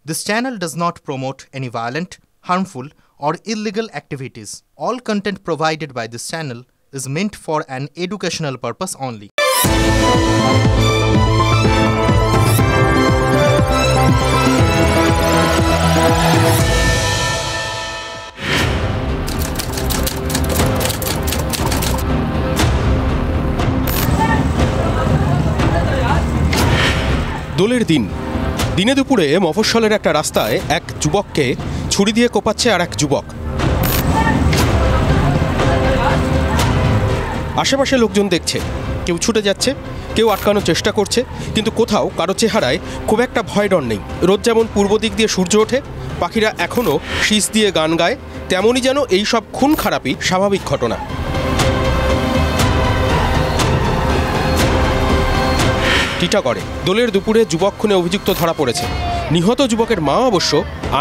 This channel does not promote any violent, harmful, or illegal activities. All content provided by this channel is meant for an educational purpose only. দোলের দিন দিনে দুপুরে মফস্বলের একটা রাস্তায় এক যুবককে ছুরি দিয়ে কোপাচ্ছে আর এক যুবক। আশেপাশে লোকজন দেখছে, কেউ ছুটে যাচ্ছে, কেউ আটকানোর চেষ্টা করছে, কিন্তু কোথাও কারো চেহারায় খুব একটা ভয় ডর নেই। রোদ যেমন পূর্ব দিক দিয়ে সূর্য ওঠে, পাখিরা এখনও শীষ দিয়ে গান গায়, তেমনই যেন এই সব খুন খারাপই স্বাভাবিক ঘটনা। টিটাগড়ে দোলের দুপুরে যুবক খুনে অভিযুক্ত ধরা পড়েছে। নিহত যুবকের মা অবশ্য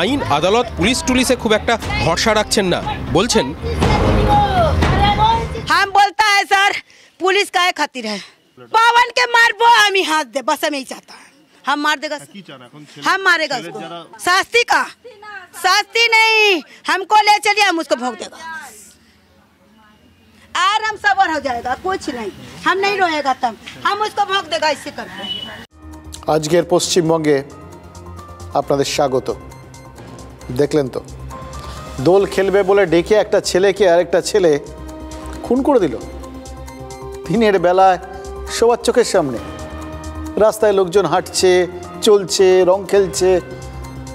আইন, আদালত, পুলিশে খুব একটা ভরসা রাখছেন না। বলছেন, हम बोलता है सर पुलिस का खातिर है, पवन के मारबो हम हाथ दे, बस हमें ही चाहता है, हम मार देगा, हम मारेगा उसको। शास्ती नहीं, हमको ले चलिए, हम उसको भोग देगा, आराम सबर हो जाएगा, कुछ नहीं, हम नहीं रोएगा, तब हम उसको भोग देगा। इससे करके আজকের পশ্চিমবঙ্গে আপনাদের স্বাগত। দেখলেন তো, দোল খেলবে বলে ডেকে একটা ছেলেকে আরেকটা ছেলে খুন করে দিল। দিনের বেলায় সবার চোখের সামনে রাস্তায় লোকজন হাঁটছে, চলছে, রং খেলছে,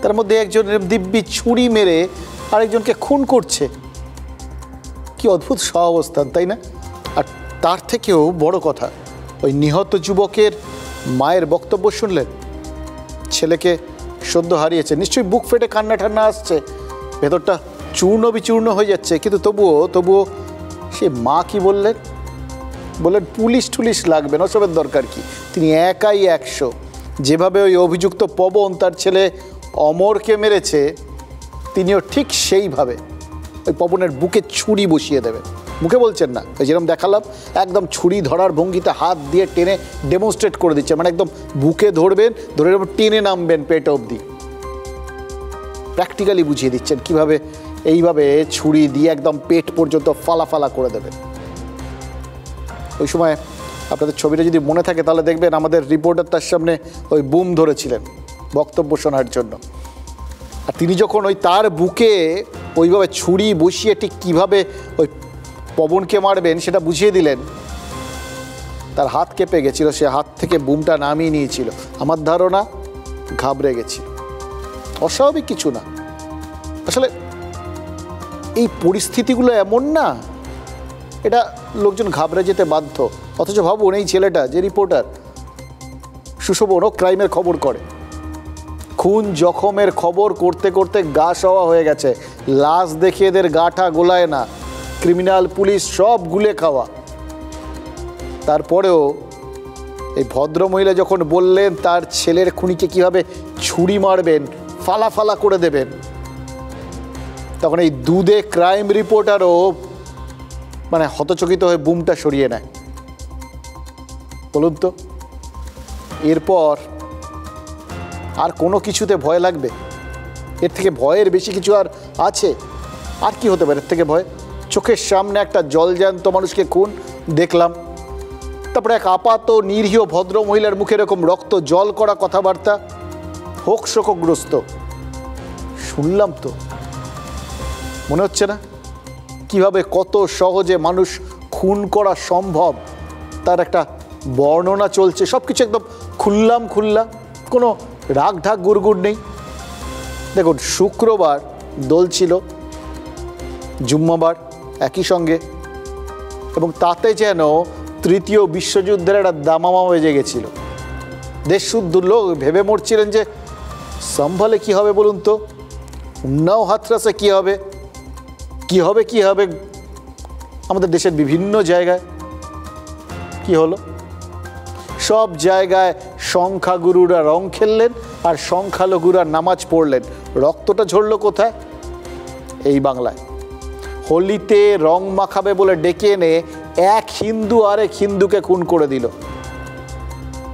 তার মধ্যে একজনের দিব্যি ছুরি মেরে আরেকজনকে খুন করছে। কি অদ্ভুত সহাবস্থান, তাই না? আর তার থেকেও বড় কথা, ওই নিহত যুবকের মায়ের বক্তব্য শুনলেন। ছেলেকে সদ্য হারিয়েছে, নিশ্চয়ই বুক ফেটে কান্না ঠান্না আসছে, ভেতরটা চূর্ণ বিচূর্ণ হয়ে যাচ্ছে, কিন্তু তবুও সে মা কি বললেন? পুলিশ টুলিশ লাগবে না, ওসবের দরকার কি, তিনি একাই 100। যেভাবে ওই অভিযুক্ত পবন তার ছেলে অমরকে মেরেছে, তিনিও ঠিক সেইভাবে ওই পবনের বুকে ছুরি বসিয়ে দেবেন। মুখে বলছেন না, ওই যেরকম দেখালাম, একদম ছুরি ধরার ভঙ্গিতে হাত দিয়ে টেনে ডেমনস্ট্রেট করে দিচ্ছে, মানে একদম বুকে ধরবেন, ধরে টেনে নামবেন পেট অবধি। প্র্যাকটিক্যালি বুঝিয়ে দিচ্ছেন কীভাবে এইভাবে ছুরি দিয়ে একদম পেট পর্যন্ত ফালা করে দেবেন। ওই সময় আপনাদের ছবিটা যদি মনে থাকে তাহলে দেখবেন আমাদের রিপোর্টার তার সামনে ওই বুম ধরেছিলেন বক্তব্য শোনার জন্য। আর তিনি যখন ওই তার বুকে ওইভাবে ছুরি বসিয়ে ঠিক কীভাবে ওই পবনকে মারবেন সেটা বুঝিয়ে দিলেন, তার হাত কেঁপে গেছিল, সে হাত থেকে বুমটা নামিয়ে নিয়েছিল। আমার ধারণা ঘাবড়ে গেছিল। অস্বাভাবিক কিছু না, আসলে এই পরিস্থিতিগুলো এমন না, এটা লোকজন ঘাবড়ে যেতে বাধ্য। অথচ ভাবুন, এই ছেলেটা যে রিপোর্টার সুশোভনও ক্রাইমের খবর করে, খুন জখমের খবর করতে করতে গা সওয়া হয়ে গেছে, লাশ দেখে এদের গাটা গোলায় না, ক্রিমিনাল পুলিশ সব গুলে খাওয়া। তারপরেও এই ভদ্রমহিলা যখন বললেন তার ছেলের খুনিকে কীভাবে ছুরি মারবেন, ফালা করে দেবেন, তখন এই দুধে ক্রাইম রিপোর্টারও মানে হতচকিত হয়ে বুমটা সরিয়ে নেয়। বলুন তো, এরপর আর কোনো কিছুতে ভয় লাগবে? এর থেকে ভয়ের বেশি কিছু আর আছে? আর কি হতে পারে এর থেকে ভয়? চোখের সামনে একটা জলজ্যান্ত মানুষকে খুন দেখলাম, তারপরে এক আপাত নিরীহ ভদ্র মহিলার মুখে এরকম রক্ত জল করা কথাবার্তা, হোক শোকগ্রস্ত শুনলাম। তো মনে হচ্ছে না কিভাবে কত সহজে মানুষ খুন করা সম্ভব, তার একটা বর্ণনা চলছে, সব কিছু একদম খুললাম, কোনো রাগ ঢাক গুড়গুড় নেই। দেখুন, শুক্রবার দোল ছিল, জুম্মাবার একই সঙ্গে, এবং তাতে যেন তৃতীয় বিশ্বযুদ্ধের একটা দামামা বেজে গেছিল। দেশ শুদ্ধ লোক ভেবে মরছিলেন যে সম্ভালে কি হবে বলুন তো, উন্নাও হাতরাসে কি হবে আমাদের দেশের বিভিন্ন জায়গায়। কি হলো? সব জায়গায় সংখ্যাগুরুরা রং খেললেন আর সংখ্যালঘুরা নামাজ পড়লেন। রক্তটা ঝরল কোথায়? এই বাংলায়। হোলিতে রং মাখাবে বলে ডেকে এনে এক হিন্দু আরেক হিন্দুকে খুন করে দিল।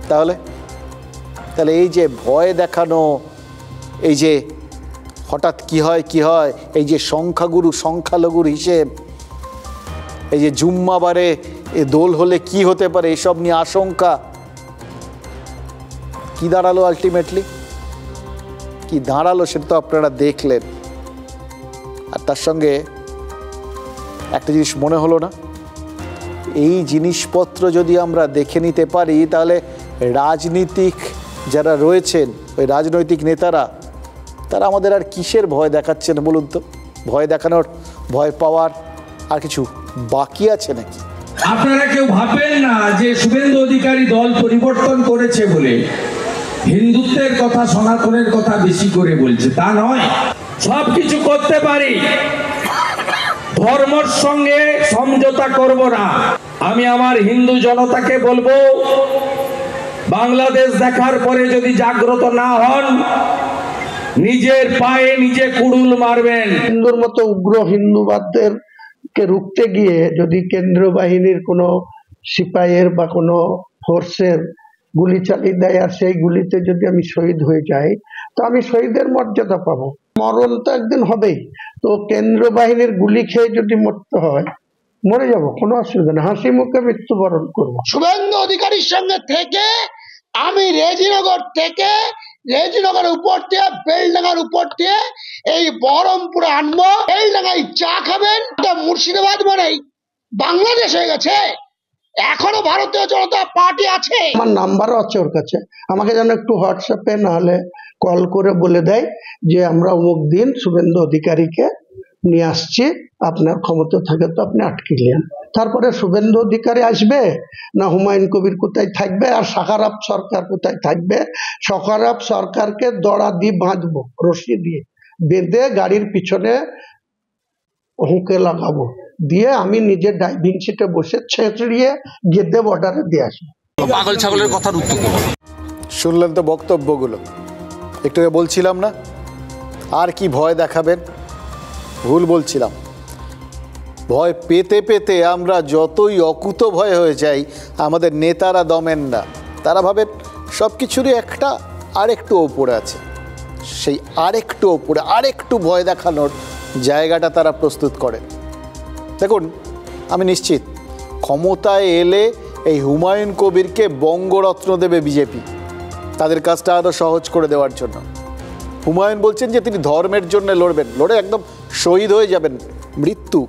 তাহলে এই যে ভয় দেখানো, এই যে হঠাৎ কি হয়, এই যে সংখ্যাগুরু সংখ্যালঘুর হিসেব, এই যে জুম্মাবারে এ দোল হলে কি হতে পারে, এসব নিয়ে আশঙ্কা, কি দাঁড়ালো আলটিমেটলি? কি দাঁড়ালো সেটা তো আপনারা দেখলেন। আর তার সঙ্গে একটা জিনিস মনে হলো না, এই জিনিসপত্র যদি আমরা দেখে নিতে পারি তাহলে রাজনীতিক যারা রয়েছেন, ওই রাজনৈতিক নেতারা, তারা আমাদের আর কিসের ভয় দেখাচ্ছেন বলুন তো? ভয় দেখানোর, ভয় পাওয়ার আর কিছু বাকি আছে নাকি? আপনারা কেউ ভাবেন না যে শুভেন্দু অধিকারী দল পরিবর্তন করেছে বলে হিন্দুত্বের কথা, সনাতনের কথা বেশি করে বলছে, তা নয়। সবকিছু করতে পারি, ধর্মের সঙ্গে সমঝোতা করব না। আমি আমার হিন্দু জনতাকে বলবো, বাংলাদেশ দেখার পরে যদি জাগ্রত না হন, নিজের পায়ে নিজে কুড়ুল মারবেন। হিন্দুর মতো উগ্র হিন্দুবাদদের কে রুখতে গিয়ে যদি কেন্দ্রীয় বাহিনীর কোনো সিপাহীর বা কোনো ফোর্সের গুলি চালিয়ে দেয়, আর সেই গুলিতে যদি আমি শহীদ হয়ে যাই, তো আমি শহীদের মর্যাদা পাবো। মরণ তো একদিন হবেই। তো কেন্দ্রীয় বাহিনীর গুলি খেয়ে যদি মরতে হয়, মরে যাব, কোনো অসুবিধা নেই, হাসি মুখে মৃত্যুবরণ করবো। শুভেন্দু অধিকারীর সঙ্গে থেকে আমি রেজিনগরের উপর দিয়ে, বেলডাঙ্গার উপর দিয়ে এই বহরমপুরে আনবো। বেলডাঙ্গায় চা খাবেন। মুর্শিদাবাদ মানেই বাংলাদেশ হয়ে গেছে, এখনো ভারতীয় জনতা পার্টি আছে। আমার নাম্বারও আছে ওর কাছে, আমাকে যেন একটু হোয়াটসঅ্যাপে না হলে কল করে বলে দেয় যে আমরা অমুক দিন শুভেন্দু অধিকারীকে নিয়ে আসছি, আপনার ক্ষমতা থাকে তো আপনি আটকে নিন। তারপরে শুভেন্দু অধিকারী আসবে না হুমায়ুন কবির কোথায় থাকবে, আর সাখারাপ সরকার কোথায় থাকবে? সাখারাপ সরকারকে দড়া দিয়ে বাঁধবো, রশি দিয়ে বেঁধে গাড়ির পিছনে হুঁকে লাগাবো, দিয়ে আমি নিজে ড্রাইভিং সিটে বসে ছেঁচড়িয়ে গেদে বর্ডারে দিয়ে আসবো। পাগল ছাগলের কথার উত্তর শুনলেন তো বক্তব্যগুলো, একটু বলছিলাম না আর কি ভয় দেখাবেন? ভুল বলছিলাম। ভয় পেতে পেতে আমরা যতই অকুত ভয় হয়ে যাই, আমাদের নেতারা দমেন না। তারা ভাবেন সব কিছুরই একটা আরেকটু ওপরে আছে, সেই আরেকটু ওপরে আরেকটু ভয় দেখানোর জায়গাটা তারা প্রস্তুত করে। দেখুন, আমি নিশ্চিত ক্ষমতায় এলে এই হুমায়ুন কবিরকে বঙ্গরত্ন দেবে বিজেপি, তাদের কাজটা আরও সহজ করে দেওয়ার জন্য। হুমায়ুন বলছেন যে তিনি ধর্মের জন্য লড়বেন, লড়ে একদম শহীদ হয়ে যাবেন, মৃত্যু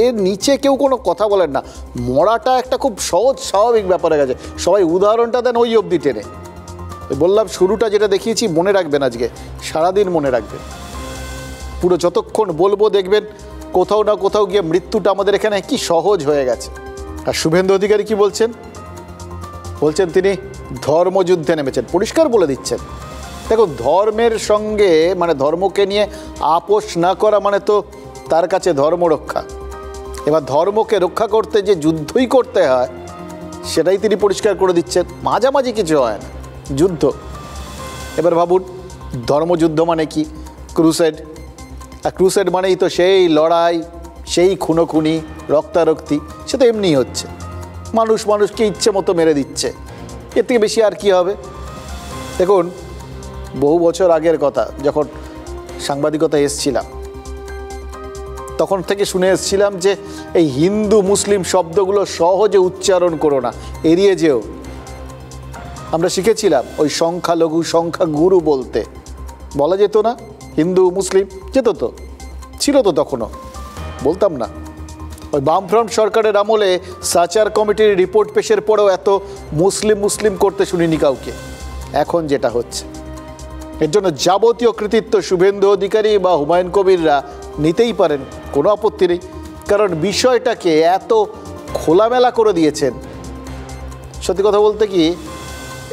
এর নিচে কেউ কোনো কথা বলেন না। মরাটা একটা খুব সহজ স্বাভাবিক ব্যাপার হয়ে গেছে, সবাই উদাহরণটা দেন ওই অবধি টেনে। বললাম শুরুটা যেটা দেখিয়েছি মনে রাখবেন, আজকে সারাদিন মনে রাখবেন, পুরো যতক্ষণ বলবো দেখবেন কোথাও না কোথাও গিয়ে মৃত্যুটা আমাদের এখানে কি সহজ হয়ে গেছে। আর শুভেন্দু অধিকারী কি বলছেন? বলছেন তিনি ধর্মযুদ্ধে নেমেছেন, পরিষ্কার বলে দিচ্ছেন। দেখো, ধর্মের সঙ্গে মানে ধর্মকে নিয়ে আপোষ না করা মানে তো তার কাছে ধর্ম রক্ষা। এবার ধর্মকে রক্ষা করতে যে যুদ্ধই করতে হয় সেটাই তিনি পরিষ্কার করে দিচ্ছেন, মাঝামাঝি কিছু হয় না, যুদ্ধ। এবার ভাবুন, ধর্মযুদ্ধ মানে কি? ক্রুসেড। আর ক্রুসেড মানেই তো সেই লড়াই, সেই খুনোখুনি, রক্তারক্তি। সে তো এমনিই হচ্ছে, মানুষ মানুষকে ইচ্ছে মতো মেরে দিচ্ছে, এর থেকে বেশি আর কি হবে? দেখুন, বহু বছর আগের কথা, যখন সাংবাদিকতা এসছিলাম তখন থেকে শুনে এসছিলাম যে এই হিন্দু মুসলিম শব্দগুলো সহজে উচ্চারণ করো না, এড়িয়ে যেও। আমরা শিখেছিলাম ওই সংখ্যালঘু সংখ্যাগুরু বলতে, বলা যেত না হিন্দু মুসলিম, যেত তো, ছিল তো তখনও, বলতাম না। ওই বামফ্রন্ট সরকারের আমলে সাচার কমিটির রিপোর্ট পেশের পরেও এত মুসলিম মুসলিম করতে শুনিনি কাউকে। এখন যেটা হচ্ছে, এর জন্য যাবতীয় কৃতিত্ব শুভেন্দু অধিকারী বা হুমায়ুন কবিররা নিতেই পারেন, কোনো আপত্তি নেই, কারণ বিষয়টাকে এত খোলামেলা করে দিয়েছেন। সত্যি কথা বলতে কি,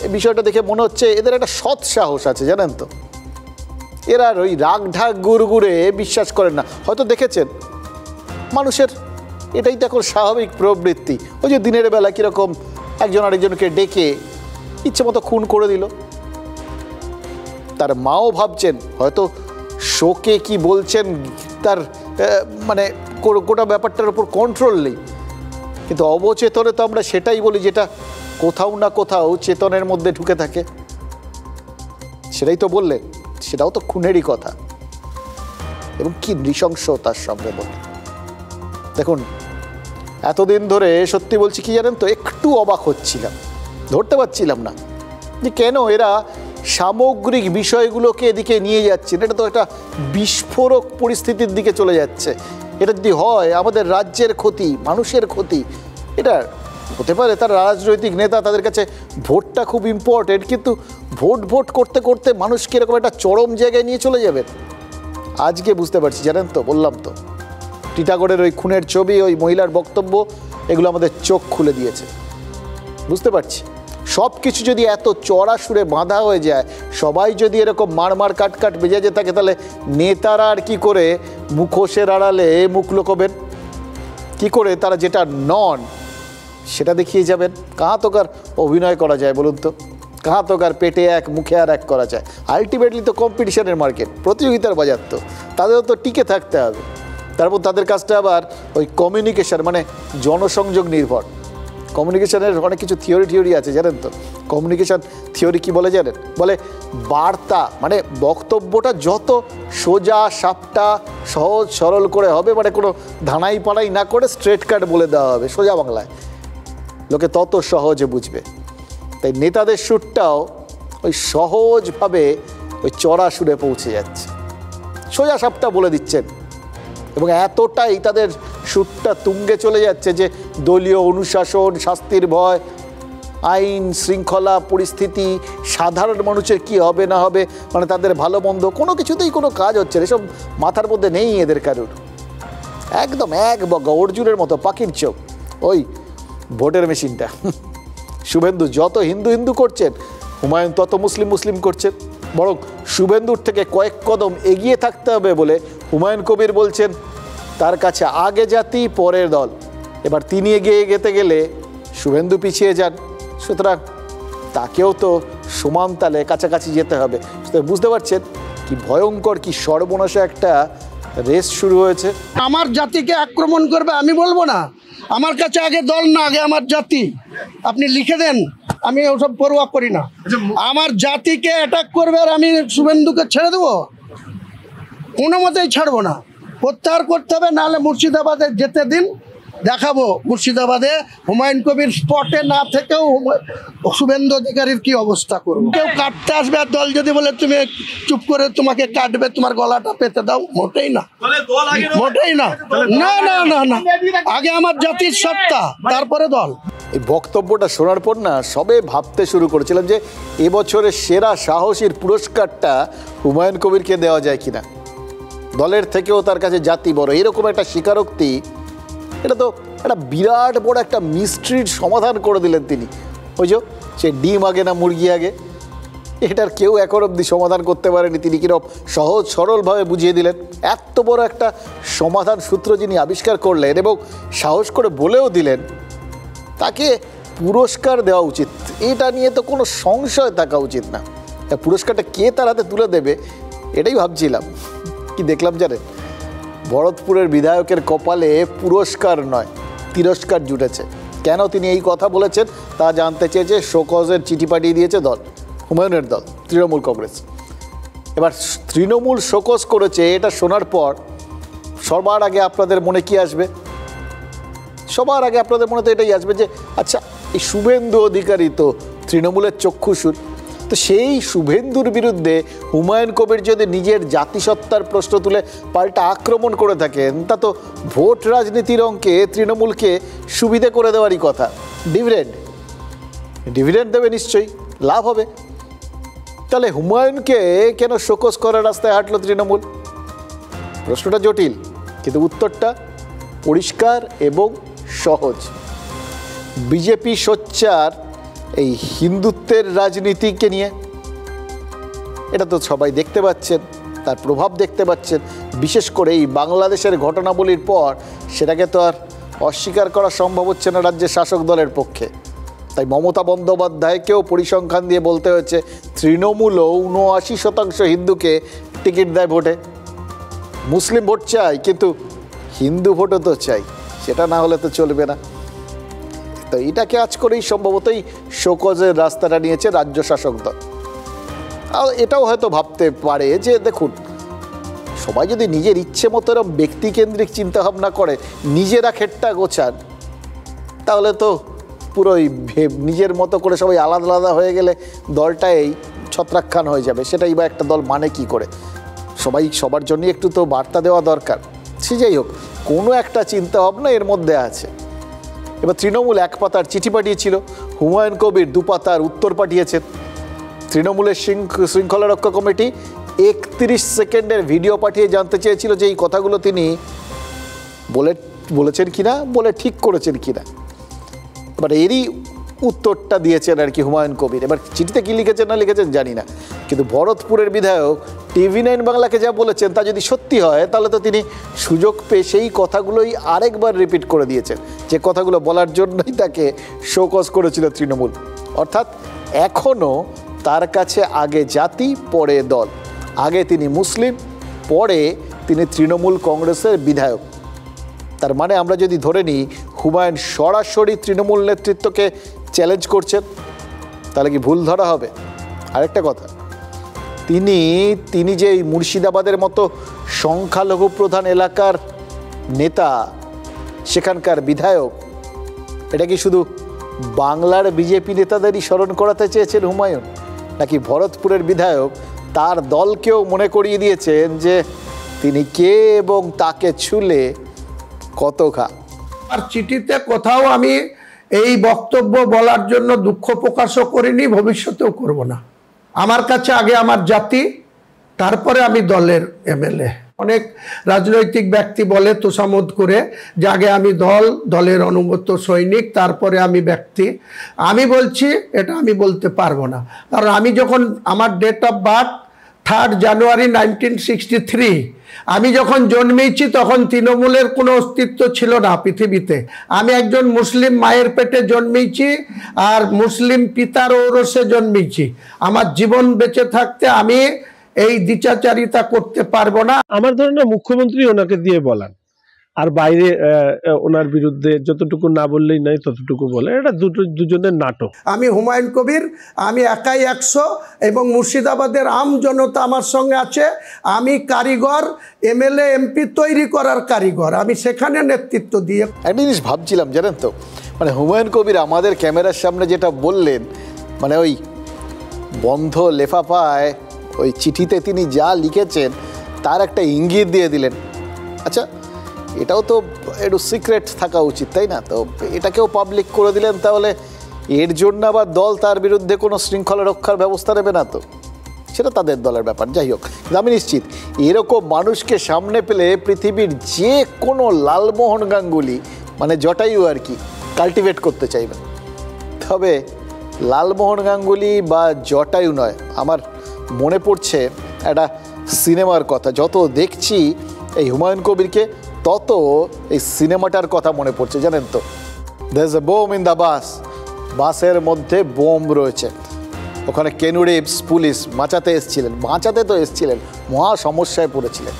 এই বিষয়টা দেখে মনে হচ্ছে এদের একটা সৎ সাহস আছে, জানেন তো। এরা ওই রাগ ঢাক গুড়গুড়ে বিশ্বাস করেন না। হয়তো দেখেছেন মানুষের এটাই তো এখন স্বাভাবিক প্রবৃত্তি। ওই যে দিনের বেলা কীরকম একজন আরেকজনকে ডেকে ইচ্ছে মতো খুন করে দিল, তার মাও ভাবছেন হয়তো শোকে কি বলছেন তার মানে গোটা ব্যাপারটার উপর কন্ট্রোল নেই, কিন্তু অবচেতনে তো আমরা সেটাই বলি যেটা কোথাও না কোথাও চেতনের মধ্যে ঢুকে থাকে। সেটাই তো বললেন সেটাও তো খুনেরই কথা। এবং কি নৃশংসতার সঙ্গে বলে। দেখুন, এতদিন ধরে সত্যি বলছি কি জানেন তো, একটু অবাক হচ্ছিলাম, ধরতে পারছিলাম না যে কেন এরা সামগ্রিক বিষয়গুলোকে এদিকে নিয়ে যাচ্ছে। এটা তো একটা বিস্ফোরক পরিস্থিতির দিকে চলে যাচ্ছে। এটা যদি হয় আমাদের রাজ্যের ক্ষতি, মানুষের ক্ষতি। এটা হতে পারে তার রাজনৈতিক নেতা, তাদের কাছে ভোটটা খুব ইম্পর্টেন্ট, কিন্তু ভোট করতে করতে মানুষকে এরকম একটা চরম জায়গায় নিয়ে চলে যাবেন। আজকে বুঝতে পারছি, জানেন তো, বললাম তো, টিটাগড়ের ওই খুনের ছবি, ওই মহিলার বক্তব্য, এগুলো আমাদের চোখ খুলে দিয়েছে। বুঝতে পারছি সব কিছু যদি এত চড়া সুরে বাঁধা হয়ে যায়, সবাই যদি এরকম মারমার কাট বেজে থাকে, তাহলে নেতারা আর কি করে মুখোশের আড়ালে মুখ লুকোবেন? কি করে তারা যেটা নন সেটা দেখিয়ে যাবেন? কাহা তোকার অভিনয় করা যায় বলুন তো? কাহা তোকার পেটে এক মুখে আর এক করা যায়? আলটিমেটলি তো কম্পিটিশনের মার্কেট, প্রতিযোগিতার বাজার, তো তাদেরও তো টিকে থাকতে হবে। তারপর তাদের কাজটা আবার ওই কমিউনিকেশন, মানে জনসংযোগ নির্ভর। কমিউনিকেশনের অনেক কিছু থিওরি আছে, জানেন তো? কমিউনিকেশন থিওরি কি বলে জানেন? বলে বার্তা, মানে বক্তব্যটা যত সোজা সাপটা সহজ সরল করে হবে, মানে কোনো ধানাই পাড়াই না করে স্ট্রেট কাট বলে দেওয়া হবে সোজা বাংলায়, লোকে তত সহজে বুঝবে। তাই নেতাদের সুরটাও ওই সহজভাবে ওই চড়া সুরে পৌঁছে যাচ্ছে, সোজা সাপটা বলে দিচ্ছেন, এবং এতটাই তাদের সুরটা তুঙ্গে চলে যাচ্ছে যে দলীয় অনুশাসন, শাস্তির ভয়, আইন শৃঙ্খলা পরিস্থিতি, সাধারণ মানুষের কি হবে না হবে, মানে তাদের ভালো মন্দ কোনো কিছুতেই কোনো কাজ হচ্ছে না। এসব মাথার মধ্যে নেই এদের কারুর। একদম এক বগা অর্জুনের মতো পাখির চোখ ওই ভোটের মেশিনটা। শুভেন্দু যত হিন্দু করছেন, হুমায়ুন তত মুসলিম করছেন। বরং শুভেন্দুর থেকে কয়েক কদম এগিয়ে থাকতে হবে বলে হুমায়ুন কবির বলছেন তার কাছে আগে জাতি পরের দল। এবার তিনি এগিয়ে যেতে গেলে শুভেন্দু পিছিয়ে যান, সুতরাং তাকেও তো সমান তালে কাছাকাছি যেতে হবে। বুঝতে পারছেন কি ভয়ঙ্কর, কি সর্বনাশা একটা রেস শুরু হয়েছে। আমার জাতিকে আক্রমণ করবে আমি বলবো না, আমার কাছে আগে দল না, আগে আমার জাতি। আপনি লিখে দেন, আমি ওসব পরোয়া করি না। আমার জাতিকে অ্যাটাক করবে আর আমি শুভেন্দুকে ছেড়ে দেবো? কোনো মতেই ছাড়বো না, প্রত্যাহার করতে হবে। নাহলে মুর্শিদাবাদে যেতে দিন, দেখাবো মুর্শিদাবাদে হুমায়ুন কবির স্পটে না থেকেও শুভেন্দু অধিকারীর কি অবস্থা করবো। কেউ কাটতে আসবে আর দল যদি বলে তুমি চুপ করে তোমাকে কাটবে, তোমার গলাটা পেতে দাও, মোটেই না, মোটেই না, না না না না। আগে আমার জাতির সত্তা, তারপরে দল। এই বক্তব্যটা শোনার পর না সবে ভাবতে শুরু করেছিলাম যে এবছরের সেরা সাহসীর পুরস্কারটা হুমায়ুন কবিরকে দেওয়া যায় কিনা। দলের থেকেও তার কাছে জাতি বড়, এরকম একটা স্বীকারোক্তি, এটা তো একটা বিরাট বড় একটা মিস্ট্রির সমাধান করে দিলেন তিনি। ওই যে সে ডিম আগে না মুরগি আগে, এটার কেউ এখন অবধি সমাধান করতে পারেনি, তিনি কিরকম সহজ সরলভাবে বুঝিয়ে দিলেন। এত বড় একটা সমাধান সূত্র যিনি আবিষ্কার করলেন এবং সাহস করে বলেও দিলেন, তাকে পুরস্কার দেওয়া উচিত। এটা নিয়ে তো কোনো সংশয় থাকা উচিত না। পুরস্কারটা কে তার হাতে তুলে দেবে এটাই ভাবছিলাম। কি দেখলাম জানেন, ভরতপুরের বিধায়কের কপালে পুরস্কার নয় তিরস্কার জুটেছে। কেন তিনি এই কথা বলেছেন তা জানতে চেয়েছে শোকজের চিঠি পাঠিয়ে দিয়েছে দল, হুমায়ুনের দল তৃণমূল কংগ্রেস। এবার তৃণমূল শোকজ করেছে, এটা শোনার পর সবার আগে আপনাদের মনে কি আসবে? সবার আগে আপনাদের মনে তো এটাই আসবে যে আচ্ছা, এই শুভেন্দু অধিকারী তো তৃণমূলের চক্ষুসুর, তো সেই শুভেন্দুর বিরুদ্ধে হুমায়ুন কবির যদি নিজের জাতিসত্তার প্রশ্ন তুলে পাল্টা আক্রমণ করে থাকেন, তা তো ভোট রাজনীতির অঙ্কে তৃণমূলকে সুবিধে করে দেওয়ারই কথা। ডিভিডেন্ড দেবে নিশ্চয়ই, লাভ হবে। তাহলে হুমায়ুনকে কেন শোকজ করার রাস্তায় হাঁটলো তৃণমূল? প্রশ্নটা জটিল, কিন্তু উত্তরটা পরিষ্কার এবং সহজ। বিজেপি সোচ্চার এই হিন্দুত্বের রাজনীতিকে নিয়ে, এটা তো সবাই দেখতে পাচ্ছেন, তার প্রভাব দেখতে পাচ্ছেন। বিশেষ করে এই বাংলাদেশের ঘটনাবলীর পর সেটাকে তো আর অস্বীকার করা সম্ভব হচ্ছে না রাজ্যের শাসক দলের পক্ষে। তাই মমতা বন্দ্যোপাধ্যায়কেও পরিসংখ্যান দিয়ে বলতে হয়েছে তৃণমূলও ৭৯% হিন্দুকে টিকিট দেয় ভোটে। মুসলিম ভোট চাই, কিন্তু হিন্দু ভোটও তো চাই, সেটা না হলে তো চলবে না। তো এটাকে আজ করেই সম্ভবতই শোকজের রাস্তাটা নিয়েছে রাজ্য শাসক দল। আর এটাও হয়তো ভাবতে পারে যে দেখুন, সবাই যদি নিজের ইচ্ছে মতো এরকম ব্যক্তিকেন্দ্রিক চিন্তাভাবনা করে, নিজেরা খেটটা গোছান, তাহলে তো পুরোই নিজের মতো করে সবাই আলাদা আলাদা হয়ে গেলে দলটাই ছত্রাকখান হয়ে যাবে। সেটাই বা একটা দল মানে কি করে? সবাই সবার জন্যই একটু তো বার্তা দেওয়া দরকার। সে যাই হোক, কোনো একটা চিন্তাভাবনা এর মধ্যে আছে। এবার তৃণমূল এক পাতার চিঠি পাঠিয়েছিল, হুমায়ুন কবির 2 পাতার উত্তর পাঠিয়েছেন। তৃণমূলের শৃঙ্খলা রক্ষা কমিটি 31 সেকেন্ডের ভিডিও পাঠিয়ে জানতে চেয়েছিল যে এই কথাগুলো তিনি বলেছেন কিনা, বলে ঠিক করেছেন কিনা। এবার এরই উত্তরটা দিয়েছেন আর কি হুমায়ুন কবির। এবার চিঠিতে কি লিখেছেন না লিখেছেন জানি না, কিন্তু ভরতপুরের বিধায়ক TV9 বাংলাকে যা বলেছেন তা যদি সত্যি হয়, তাহলে তো তিনি সুযোগ পেয়ে সেই কথাগুলোই আরেকবার রিপিট করে দিয়েছেন, যে কথাগুলো বলার জন্যই তাকে শোকজ করেছিল তৃণমূল। অর্থাৎ এখনও তার কাছে আগে জাতি পরে দল, আগে তিনি মুসলিম, পরে তিনি তৃণমূল কংগ্রেসের বিধায়ক। তার মানে আমরা যদি ধরে নিই হুমায়ুন সরাসরি তৃণমূল নেতৃত্বকে চ্যালেঞ্জ করছেন, তাহলে কি ভুল ধরা হবে? আরেকটা কথা, তিনি যে এই মুর্শিদাবাদের মতো সংখ্যালঘু প্রধান এলাকার নেতা, সেখানকার বিধায়ক, এটা কি শুধু বাংলার বিজেপি নেতাদেরই স্মরণ করাতে চেয়েছেন হুমায়ুন, নাকি ভরতপুরের বিধায়ক তার দলকেও মনে করিয়ে দিয়েছেন যে তিনি কে এবং তাকে ছুলে কত ঘা? আর চিঠিতে কোথাও আমি এই বক্তব্য বলার জন্য দুঃখ প্রকাশও করিনি, ভবিষ্যতেও করব না। আমার কাছে আগে আমার জাতি, তারপরে আমি দলের MLA। অনেক রাজনৈতিক ব্যক্তি বলে তোষামোদ করে যে আগে আমি দলের অনুগত সৈনিক, তারপরে আমি ব্যক্তি। আমি বলছি এটা আমি বলতে পারবো না, কারণ আমি যখন আমার ডেট অফ বার্থ 3 জানুয়ারি 1963, আমি যখন জন্মেছি তখন তৃণমূলের কোনো অস্তিত্ব ছিল না পৃথিবীতে। আমি একজন মুসলিম মায়ের পেটে জন্মেছি আর মুসলিম পিতার ঔরসে জন্মেছি। আমার জীবন বেঁচে থাকতে আমি এই দ্বিচাচারিতা করতে পারবো না। আমার ধারণা মুখ্যমন্ত্রী ওনাকে দিয়ে বলান, আর বাইরে ওনার বিরুদ্ধে যতটুকু না বললেই নাই ততটুকু বলে, এটা দুজনের নাটক। আমি হুমায়ুন কবির, আমি একাই 100 এবং মুর্শিদাবাদের আম জনতা আমার সঙ্গে আছে। আমি কারিগর, MLA MP তৈরি করার কারিগর, আমি সেখানে নেতৃত্ব দিয়ে। একটা জিনিস ভাবছিলাম জানেন তো, মানে হুমায়ুন কবির আমাদের ক্যামেরার সামনে যেটা বললেন, মানে ওই বন্ধ লেফাফায় ওই চিঠিতে তিনি যা লিখেছেন তার একটা ইঙ্গিত দিয়ে দিলেন। আচ্ছা, এটাও তো একটু সিক্রেট থাকা উচিত, তাই না? তো এটাকেও পাবলিক করে দিলেন, তাহলে এর জন্য আবার দল তার বিরুদ্ধে কোনো শৃঙ্খলা রক্ষার ব্যবস্থা নেবে না তো? সেটা তাদের দলের ব্যাপার। যাই হোক, আমি নিশ্চিত এরকম মানুষকে সামনে পেলে পৃথিবীর যে কোনো লালমোহন গাঙ্গুলি, মানে জটায়ু আর কি, কাল্টিভেট করতে চাইবেন। তবে লালমোহন গাঙ্গুলি বা জটায়ু নয়, আমার মনে পড়ছে একটা সিনেমার কথা। যত দেখছি এই হুমায়ুন কবিরকে, তত এই সিনেমাটার কথা মনে পড়ছে, জানেন তো, there is a bomb in the bus, বাসের মধ্যে বোম রয়েছে। ওখানে কেনু রিভস পুলিশ বাঁচাতে এসেছিলেন, মহা সমস্যায় পড়েছিলেন।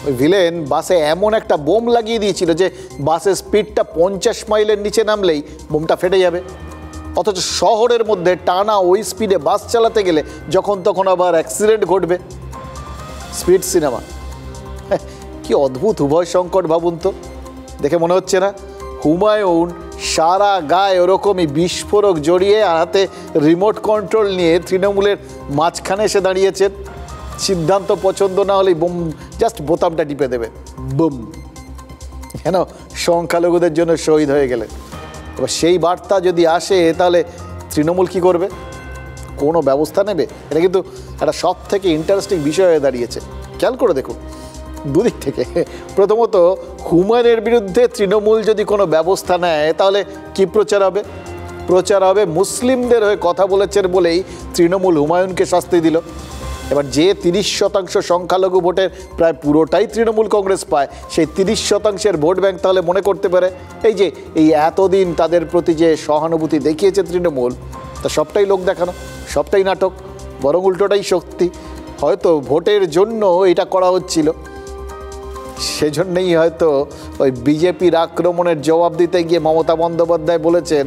ওই ভিলেন বাসে এমন একটা বোম লাগিয়ে দিয়েছিল যে বাসের স্পিডটা 50 মাইলের নিচে নামলেই বোমটা ফেটে যাবে। অথচ শহরের মধ্যে টানা ওই স্পিডে বাস চালাতে গেলে যখন তখন আবার অ্যাক্সিডেন্ট ঘটবে। স্পিড সিনেমা, কি অদ্ভুত উভয় সংকট ভাবুন তো। দেখে মনে হচ্ছে না হুমায়ুন সারা গায়ে ওরকমই বিস্ফোরক জড়িয়ে আর হাতে রিমোট কন্ট্রোল নিয়ে তৃণমূলের মাঝখানে এসে দাঁড়িয়েছেন। সিদ্ধান্ত পছন্দ না হলেই বোম, জাস্ট বোতামটা টিপে দেবে, বুম, কেন সংখ্যালঘুদের জন্য শহীদ হয়ে গেলেন। এবার সেই বার্তা যদি আসে, তাহলে তৃণমূল কি করবে? কোনো ব্যবস্থা নেবে? এটা কিন্তু একটা সব থেকে ইন্টারেস্টিং বিষয় হয়ে দাঁড়িয়েছে। খেয়াল করে দেখুন দুদিক থেকে। প্রথমত, হুমায়ুনের বিরুদ্ধে তৃণমূল যদি কোনো ব্যবস্থা নেয়, তাহলে কি প্রচার হবে? প্রচার হবে মুসলিমদের হয়ে কথা বলেছেন বলেই তৃণমূল হুমায়ুনকে শাস্তি দিল। এবার যে 30% সংখ্যালঘু ভোটের প্রায় পুরোটাই তৃণমূল কংগ্রেস পায়, সেই 30%-এর ভোট ব্যাংক তাহলে মনে করতে পারে এই এতদিন তাদের প্রতি যে সহানুভূতি দেখিয়েছে তৃণমূল, তা সবটাই লোক দেখানো, সবটাই নাটক, বরং উল্টোটাই শক্তি। হয়তো ভোটের জন্য এটা করা হচ্ছিল, সেজন্যই হয়তো ওই বিজেপির আক্রমণের জবাব দিতে গিয়ে মমতা বন্দ্যোপাধ্যায় বলেছেন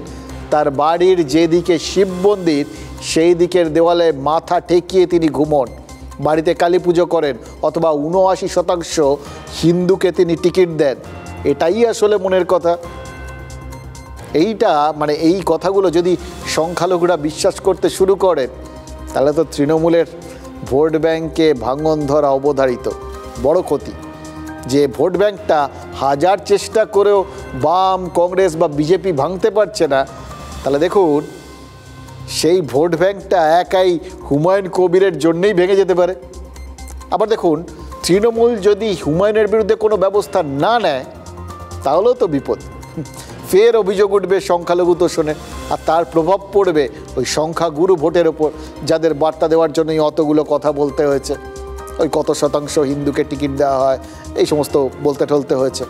তার বাড়ির যেদিকে শিব মন্দির সেই দিকের দেওয়ালে মাথা ঠেকিয়ে তিনি ঘুমন, বাড়িতে কালী পুজো করেন, অথবা ৭৯% হিন্দুকে তিনি টিকিট দেন। এটাই আসলে মনের কথা। এইটা মানে এই কথাগুলো যদি সংখ্যালঘুরা বিশ্বাস করতে শুরু করেন, তাহলে তো তৃণমূলের ভোট ব্যাংকে ভাঙন ধরা অবধারিত, বড় ক্ষতি। যে ভোট ব্যাংকটা হাজার চেষ্টা করেও বাম, কংগ্রেস বা বিজেপি ভাঙতে পারছে না, তাহলে দেখুন সেই ভোট ব্যাংকটা একাই হুমায়ুন কবিরের জন্যই ভেঙে যেতে পারে। আবার দেখুন, তৃণমূল যদি হুমায়ুনের বিরুদ্ধে কোনো ব্যবস্থা না নেয়, তাহলেও তো বিপদ। ফের অভিযোগ উঠবে সংখ্যালঘু তোষণে, আর তার প্রভাব পড়বে ওই সংখ্যাগুরু ভোটের ওপর, যাদের বার্তা দেওয়ার জন্যই অতগুলো কথা বলতে হয়েছে। ওই কত শতাংশ হিন্দুকে টিকিট দেওয়া হয়, এই সমস্ত বলতে টলতে হয়েছে।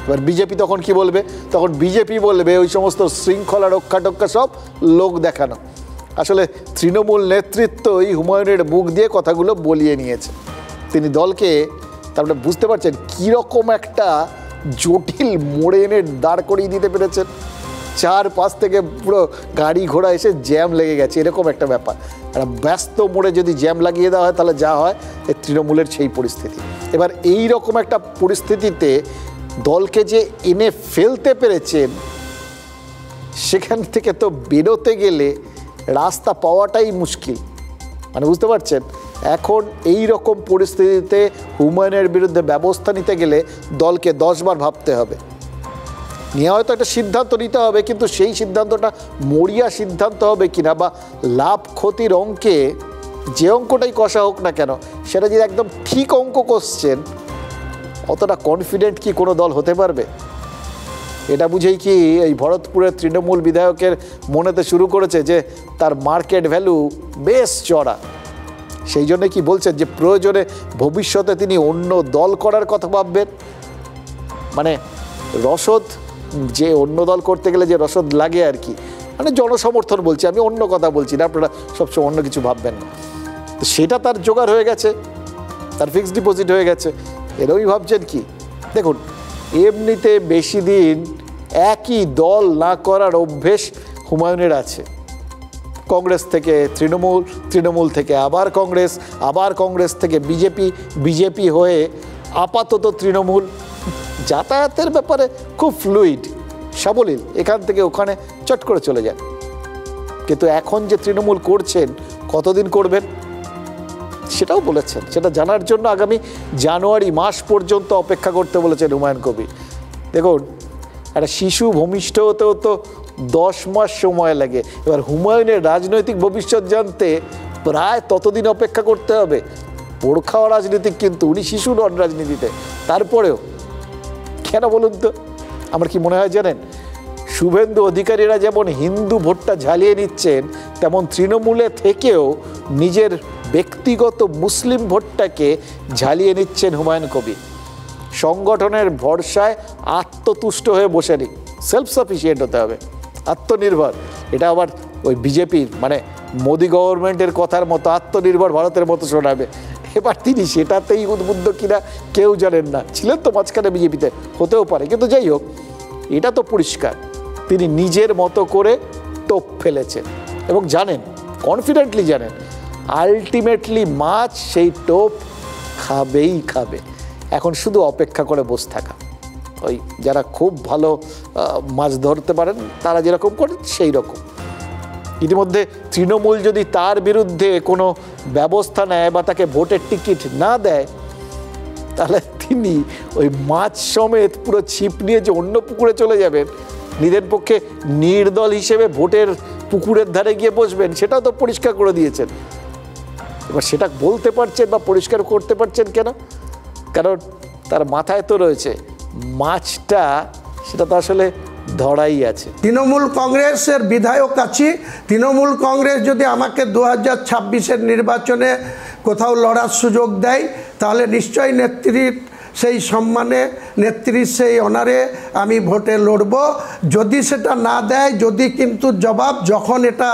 এবার বিজেপি তখন কি বলবে? তখন বিজেপি বলবে ওই সমস্ত শৃঙ্খলা রক্ষা টক্ষা সব লোক দেখানো। আসলে তৃণমূল নেতৃত্বই হুমায়ুনের মুখ দিয়ে কথাগুলো বলিয়ে নিয়েছে। তিনি দলকে, তারপরে বুঝতে পারছেন কীরকম একটা জটিল মোড়ে এনে দাঁড় করিয়ে দিতে পেরেছেন। ৪-৫ থেকে পুরো গাড়ি ঘোড়া এসে জ্যাম লেগে গেছে, এরকম একটা ব্যাপার। একটা ব্যস্ত মোড়ে যদি জ্যাম লাগিয়ে দেওয়া হয়, তাহলে যা হয় এই তৃণমূলের সেই পরিস্থিতি। এবার এই রকম একটা পরিস্থিতিতে দলকে যে এনে ফেলতে পেরেছেন, সেখান থেকে তো বেরোতে গেলে রাস্তা পাওয়াটাই মুশকিল। মানে বুঝতে পারছেন, এখন এই রকম পরিস্থিতিতে হুমায়ুনের বিরুদ্ধে ব্যবস্থা নিতে গেলে দলকে 10 বার ভাবতে হবে। নিয়ে হয়তো একটা সিদ্ধান্ত নিতে হবে, কিন্তু সেই সিদ্ধান্তটা মরিয়া সিদ্ধান্ত হবে কিনা, বা লাভ ক্ষতির অঙ্কে যে অঙ্কটাই কষা হোক না কেন, সেটা যদি একদম ঠিক অঙ্ক কষছেন, অতটা কনফিডেন্ট কি কোনো দল হতে পারবে? এটা বুঝেই কি এই ভরতপুরের তৃণমূল বিধায়কের মনেতে শুরু করেছে যে তার মার্কেট ভ্যালু বেশ চড়া। সেই জন্য কি বলছেন যে প্রয়োজনে ভবিষ্যতে তিনি অন্য দল করার কথা ভাববেন। মানে রসদ, যে অন্য দল করতে গেলে যে রসদ লাগে আর কি, মানে জনসমর্থন বলছি আমি, অন্য কথা বলছি না, আপনারা সবসময় অন্য কিছু ভাববেন না। তো সেটা তার জোগাড় হয়ে গেছে, তার ফিক্সড ডিপোজিট হয়ে গেছে। এরই ভাবছেন কি? দেখুন, এমনিতে বেশি দিন একই দল না করার অভ্যেস হুমায়ুনের আছে। কংগ্রেস থেকে তৃণমূল, তৃণমূল থেকে আবার কংগ্রেস, আবার কংগ্রেস থেকে বিজেপি, বিজেপি হয়ে আপাতত তৃণমূল। যাতায়াতের ব্যাপারে খুব ফ্লুইড, সাবলীল, এখান থেকে ওখানে চট করে চলে যান। কিন্তু এখন যে তৃণমূল করছেন, কতদিন করবেন সেটাও বলেছেন। সেটা জানার জন্য আগামী জানুয়ারি মাস পর্যন্ত অপেক্ষা করতে বলেছেন হুমায়ুন কবির। দেখুন, একটা শিশু ভূমিষ্ঠ হতেও তো 10 মাস সময় লাগে। এবার হুমায়ুনের রাজনৈতিক ভবিষ্যৎ জানতে প্রায় ততদিন অপেক্ষা করতে হবে। পোড় খাওয়া রাজনীতিক, কিন্তু উনি শিশু নন রাজনীতিতে। তারপরেও কেন বলুন তো? আমার কি মনে হয় জানেন, শুভেন্দু অধিকারীরা যেমন হিন্দু ভোটটা ঝালিয়ে নিচ্ছেন, তেমন তৃণমূলে থেকেও নিজের ব্যক্তিগত মুসলিম ভোটটাকে ঝালিয়ে নিচ্ছেন হুমায়ুন কবির। সংগঠনের ভরসায় আত্মতুষ্ট হয়ে বসে নেই, সেলফ সাফিসিয়েন্ট হতে হবে, আত্মনির্ভর। এটা আবার ওই বিজেপির মানে মোদি গভর্নমেন্টের কথার মতো আত্মনির্ভর ভারতের মতো শোনাবে। এবার তিনি সেটাতেই উদ্বুদ্ধ কিনা কেউ জানেন না। ছিলেন তো মাঝখানে বিজেপিতে, হতেও পারে। কিন্তু যাই হোক, এটা তো পরিষ্কার তিনি নিজের মতো করে টোপ ফেলেছেন, এবং জানেন, কনফিডেন্টলি জানেন, আলটিমেটলি মাছ সেই টোপ খাবেই খাবে। এখন শুধু অপেক্ষা করে বসে থাকা। ওই যারা খুব ভালো মাছ ধরতে পারেন, তারা যেরকম করেন সেই রকম। ইতিমধ্যে তৃণমূল যদি তার বিরুদ্ধে কোনো ব্যবস্থা নেয় বা তাকে ভোটের টিকিট না দেয়, তাহলে তিনি ওই মাছ সমেত পুরো ছিপ নিয়ে যে অন্য পুকুরে চলে যাবেন, নিজের পক্ষে নির্দল হিসেবে ভোটের পুকুরের ধারে গিয়ে বসবেন, সেটাও তো পরিষ্কার করে দিয়েছেন। এবার সেটা বলতে পারছেন বা পরিষ্কার করতে পারছেন কেন? কারণ তার মাথায় তো রয়েছে মাছটা, সেটা তো আসলে ধরাই আছে। তৃণমূল কংগ্রেসের বিধায়ক আছি। তৃণমূল কংগ্রেস যদি আমাকে 2026-এর নির্বাচনে কোথাও লড়ার সুযোগ দেয়, তাহলে নিশ্চয়ই নেত্রীর সেই সম্মানে, নেত্রীর সেই অনারে আমি ভোটে লড়ব। যদি সেটা না দেয়, যদি কিন্তু জবাব যখন এটা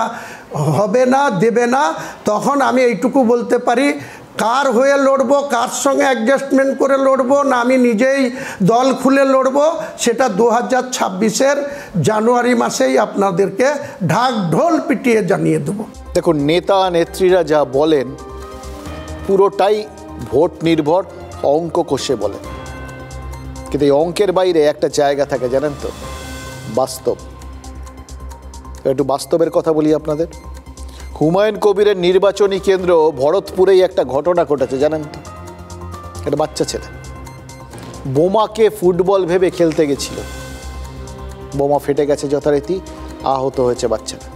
হবে না, দেবে না, তখন আমি এইটুকু বলতে পারি, কার হয়ে লড়বো, কার সঙ্গে অ্যাডজাস্টমেন্ট করে লড়বো, না আমি নিজেই দল খুলে লড়বো, সেটা 2026-এর জানুয়ারি মাসেই আপনাদেরকে ঢাক ঢোল পিটিয়ে জানিয়ে দেবো। দেখুন, নেতা নেত্রীরা যা বলেন পুরোটাই ভোট নির্ভর, অঙ্ক কষে বলেন, কিন্তু এই অঙ্কের বাইরে একটা জায়গা থাকে জানেন তো, বাস্তব। একটু বাস্তবের কথা বলি আপনাদের। হুমায়ুন কবিরের নির্বাচনী কেন্দ্র ভরতপুরেই একটা ঘটনা ঘটেছে জানেন তো। একটা বাচ্চা ছেলে বোমাকে ফুটবল ভেবে খেলতে গেছিল, বোমা ফেটে গেছে যথারীতি, আহত হয়েছে বাচ্চাটা।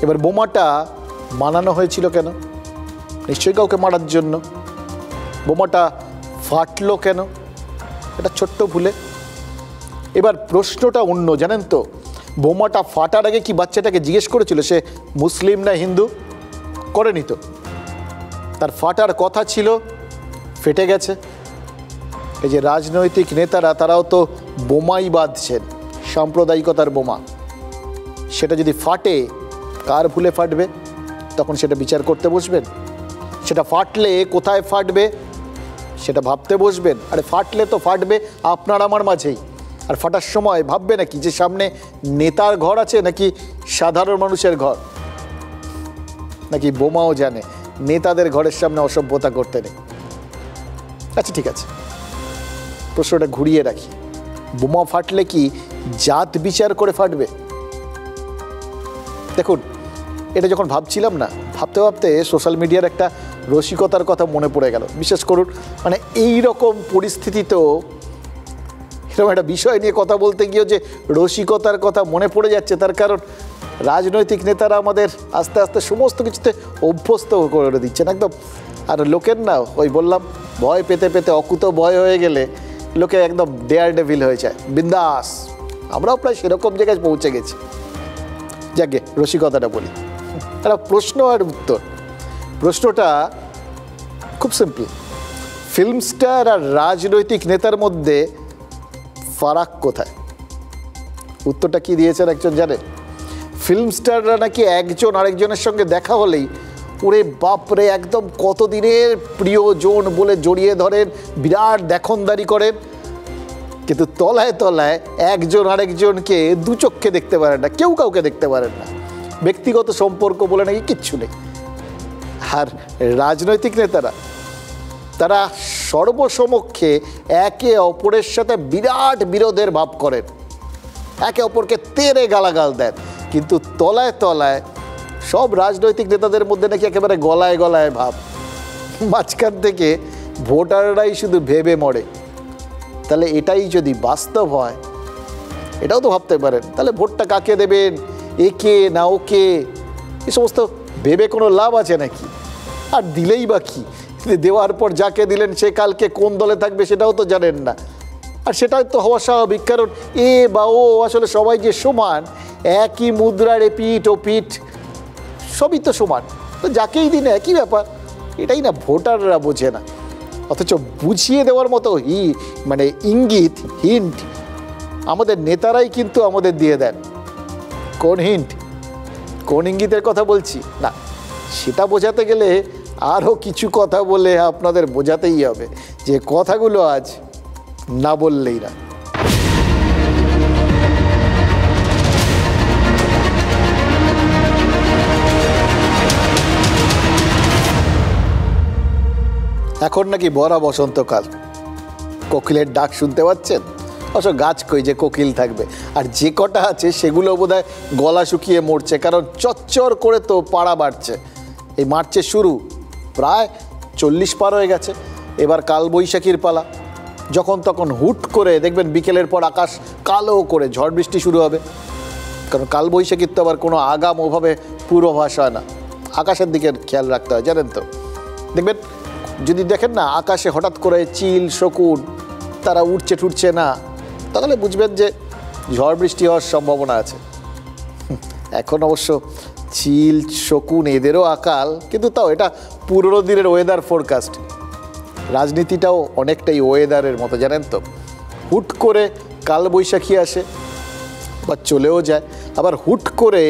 এবার বোমাটা বানানো হয়েছিল কেন? নিশ্চয়ই কাউকে মারার জন্য। বোমাটা ফাটলো কেন? এটা ছোট্ট ভুলে। এবার প্রশ্নটা অন্য জানেন তো, বোমাটা ফাটার আগে কি বাচ্চাটাকে জিজ্ঞেস করেছিল সে মুসলিম না হিন্দু? করেনি তো। তার ফাটার কথা ছিল, ফেটে গেছে। এই যে রাজনৈতিক নেতারা, তারাও তো বোমাই বাঁধছেন, সাম্প্রদায়িকতার বোমা। সেটা যদি ফাটে, কার ভুলে ফাটবে? তখন সেটা বিচার করতে বসবেন। সেটা ফাটলে কোথায় ফাটবে সেটা ভাবতে বসবেন। আরে ফাটলে তো ফাটবে আপনার আমার মাঝেই। আর ফাটার সময় ভাববে নাকি যে সামনে নেতার ঘর আছে নাকি সাধারণ মানুষের ঘর? নাকি বোমাও জানে নেতাদের ঘরের সামনে অসভ্যতা করতে নেই? আচ্ছা ঠিক আছে, প্রশ্নটা ঘুরিয়ে রাখি। বোমা ফাটলে কি জাত বিচার করে ফাটবে? দেখুন, এটা যখন ভাবছিলাম না, ভাবতে ভাবতে সোশ্যাল মিডিয়ার একটা রসিকতার কথা মনে পড়ে গেল। বিশেষ করুন মানে এই রকম পরিস্থিতিতেও এরকম একটা বিষয় নিয়ে কথা বলতে গিয়েও যে রসিকতার কথা মনে পড়ে যাচ্ছে, তার কারণ রাজনৈতিক নেতারা আমাদের আস্তে আস্তে সমস্ত কিছুতে অভ্যস্ত করে দিচ্ছেন একদম। আর লোকের না, ওই বললাম, ভয় পেতে পেতে অকুত ভয় হয়ে গেলে লোকে একদম ডেয়ার ডেভিল হয়ে যায়, বিন্দাস। আমরাও প্রায় সেরকম জায়গায় পৌঁছে গেছি। যাকে রসিকতাটা বলি, একটা প্রশ্ন আর উত্তর। প্রশ্নটা খুব সিম্পল। ফিল্ম স্টার আর রাজনৈতিক নেতার মধ্যে ফারাক কোথায়? উত্তরটা কি দিয়েছেন একজন জানে? ফিল্ম স্টাররা নাকি একজন আরেকজনের সঙ্গে দেখা হলেই ওরে বাপরে একদম কতদিনের প্রিয়জন বলে জড়িয়ে ধরেন, বিরাট দেখনদারি করেন, কিন্তু তলায় তলায় একজন আরেকজনকে দু চক্ষে দেখতে পারেন না, কেউ কাউকে দেখতে পারেন না। ব্যক্তিগত সম্পর্ক বলে নাকি কিচ্ছু নেই। আর রাজনৈতিক নেতারা, তারা সর্বসমক্ষে একে অপরের সাথে বিরাট বিরোধের ভাব করেন, একে অপরকে তেরে গালাগাল দেন, কিন্তু তলায় তলায় সব রাজনৈতিক নেতাদের মধ্যে নাকি একেবারে গলায় গলায় ভাব। মাঝখান থেকে ভোটাররাই শুধু ভেবে মরে। তাহলে এটাই যদি বাস্তব হয়, এটাও তো ভাবতে পারেন, তাহলে ভোটটা কাকে দেবেন, একে না ওকে, এই সমস্ত ভেবে কোনো লাভ আছে নাকি? আর দিলেই বা কি, দেওয়ার পর যাকে দিলেন সে কালকে কোন দলে থাকবে সেটাও তো জানেন না। আর সেটাই তো হওয়া স্বাভাবিক, কারণ এ বা ও আসলে সবাই যে সমান, একই মুদ্রার এপিঠ ও পিঠ সবই তো সমান, তো যাকেই দিন একই ব্যাপার। এটাই না ভোটাররা বোঝে না, অথচ বুঝিয়ে দেওয়ার মতো মানে ইঙ্গিত, হিন্ট আমাদের নেতারাই কিন্তু আমাদের দিয়ে দেন। কোন হিন্ট, কোন ইঙ্গিতের কথা বলছি না, সেটা বোঝাতে গেলে আরও কিছু কথা বলে আপনাদের বোঝাতেই হবে, যে কথাগুলো আজ না বললেই না। এখন নাকি ভরা বসন্তকাল, কোকিলের ডাক শুনতে পাচ্ছেন? অবশ্য গাছ কই যে কোকিল থাকবে, আর যে কটা আছে সেগুলো বোধহয় গলা শুকিয়ে মরছে, কারণ চচ্চর করে তো পাড়া বাড়ছে। এই মার্চের শুরু, প্রায় 40 পার হয়ে গেছে। এবার কালবৈশাখীর পালা, যখন তখন হুট করে দেখবেন বিকেলের পর আকাশ কালো করে ঝড় বৃষ্টি শুরু হবে, কারণ কালবৈশাখীর তো আবার কোনো আগাম ওভাবে পূর্বাভাস হয় না, আকাশের দিকে খেয়াল রাখতে হয় জানেন তো। দেখবেন যদি দেখেন না আকাশে হঠাৎ করে চিল শকুন তারা উঠছে ঠুটছে না, তাহলে বুঝবেন যে ঝড় বৃষ্টি হওয়ার সম্ভাবনা আছে। এখন অবশ্য চিল শকুন এদেরও আকাল, কিন্তু তাও এটা পুরনো দিনের ওয়েদার ফোরকাস্ট। রাজনীতিটাও অনেকটাই ওয়েদারের মতো জানেন তো, হুট করে কালবৈশাখী আসে বা চলেও যায়, আবার হুট করে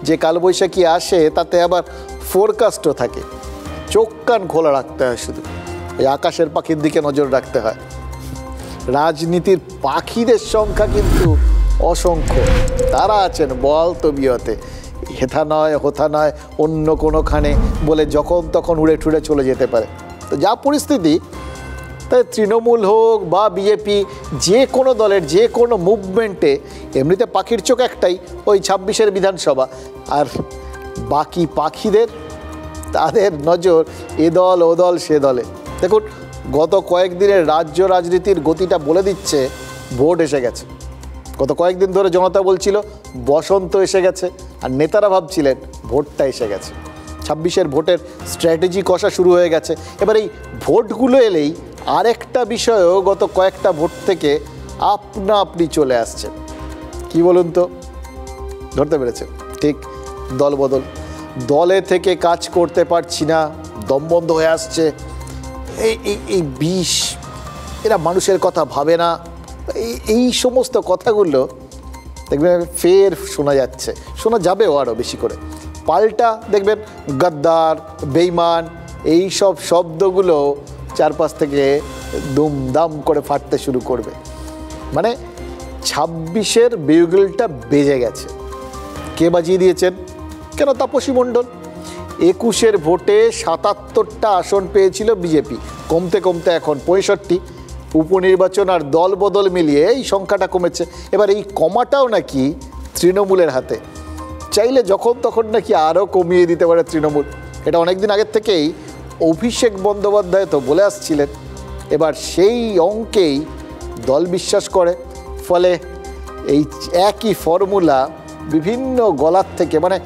যে কালবৈশাখী আসে তাতে আবার ফোরকাস্টও থাকে। চোখ কান খোলা রাখতে হয়, শুধু এই আকাশের পাখির দিকে নজর রাখতে হয়। রাজনীতির পাখিদের সংখ্যা কিন্তু অসংখ্য, তারা আছেন বল তবিয়তে, হেথা নয় হোথা নয় অন্য কোনোখানে বলে যখন তখন উড়ে ঠুড়ে চলে যেতে পারে। তো যা পরিস্থিতি, তাই তৃণমূল হোক বা বিজেপি, যে কোনো দলের যে কোনো মুভমেন্টে এমনিতে পাখির চোখ একটাই, ওই 26-এর বিধানসভা, আর বাকি পাখিদের তাদের নজর এ দল ও দল সে দলে। দেখুন, গত কয়েকদিনের রাজ্য রাজনীতির গতিটা বলে দিচ্ছে ভোট এসে গেছে। গত কয়েকদিন ধরে জনতা বলছিল বসন্ত এসে গেছে, আর নেতারা ভাবছিলেন ভোটটা এসে গেছে। 26-এর ভোটের স্ট্র্যাটেজি কষা শুরু হয়ে গেছে। এবার এই ভোটগুলো এলেই আরেকটা বিষয়ও গত কয়েকটা ভোট থেকে আপনা আপনি চলে আসছে। কি বলুন তো, ধরতে পেরেছে? ঠিক দলবদল। দলে থেকে কাজ করতে পারছি না, দমবন্ধ হয়ে আসছে, এই বিষ, এরা মানুষের কথা ভাবে না, এই সমস্ত কথাগুলো দেখবেন ফের শোনা যাচ্ছে, শোনা যাবেও আরও বেশি করে। পাল্টা দেখবেন গদ্দার, বেইমান, এই সব শব্দগুলো চারপাশ থেকে দুমদাম করে ফাটতে শুরু করবে। মানে 26-এর বিউগলটা বেজে গেছে। কে বাজিয়ে দিয়েছেন? কেন? তাপসী মণ্ডল। 21-এর ভোটে 77টা আসন পেয়েছিল বিজেপি, কমতে কমতে এখন 65। উপনির্বাচন আর দল বদল মিলিয়ে এই সংখ্যাটা কমেছে। এবার এই কমাটাও নাকি তৃণমূলের হাতে, চাইলে যখন তখন নাকি আরও কমিয়ে দিতে পারে তৃণমূল। এটা অনেকদিন আগের থেকেই অভিষেক বন্দ্যোপাধ্যায় তো বলে আসছিলেন। এবার সেই অঙ্কেই দল বিশ্বাস করে, ফলে এই একই ফর্মুলা বিভিন্ন গলার থেকে, মানে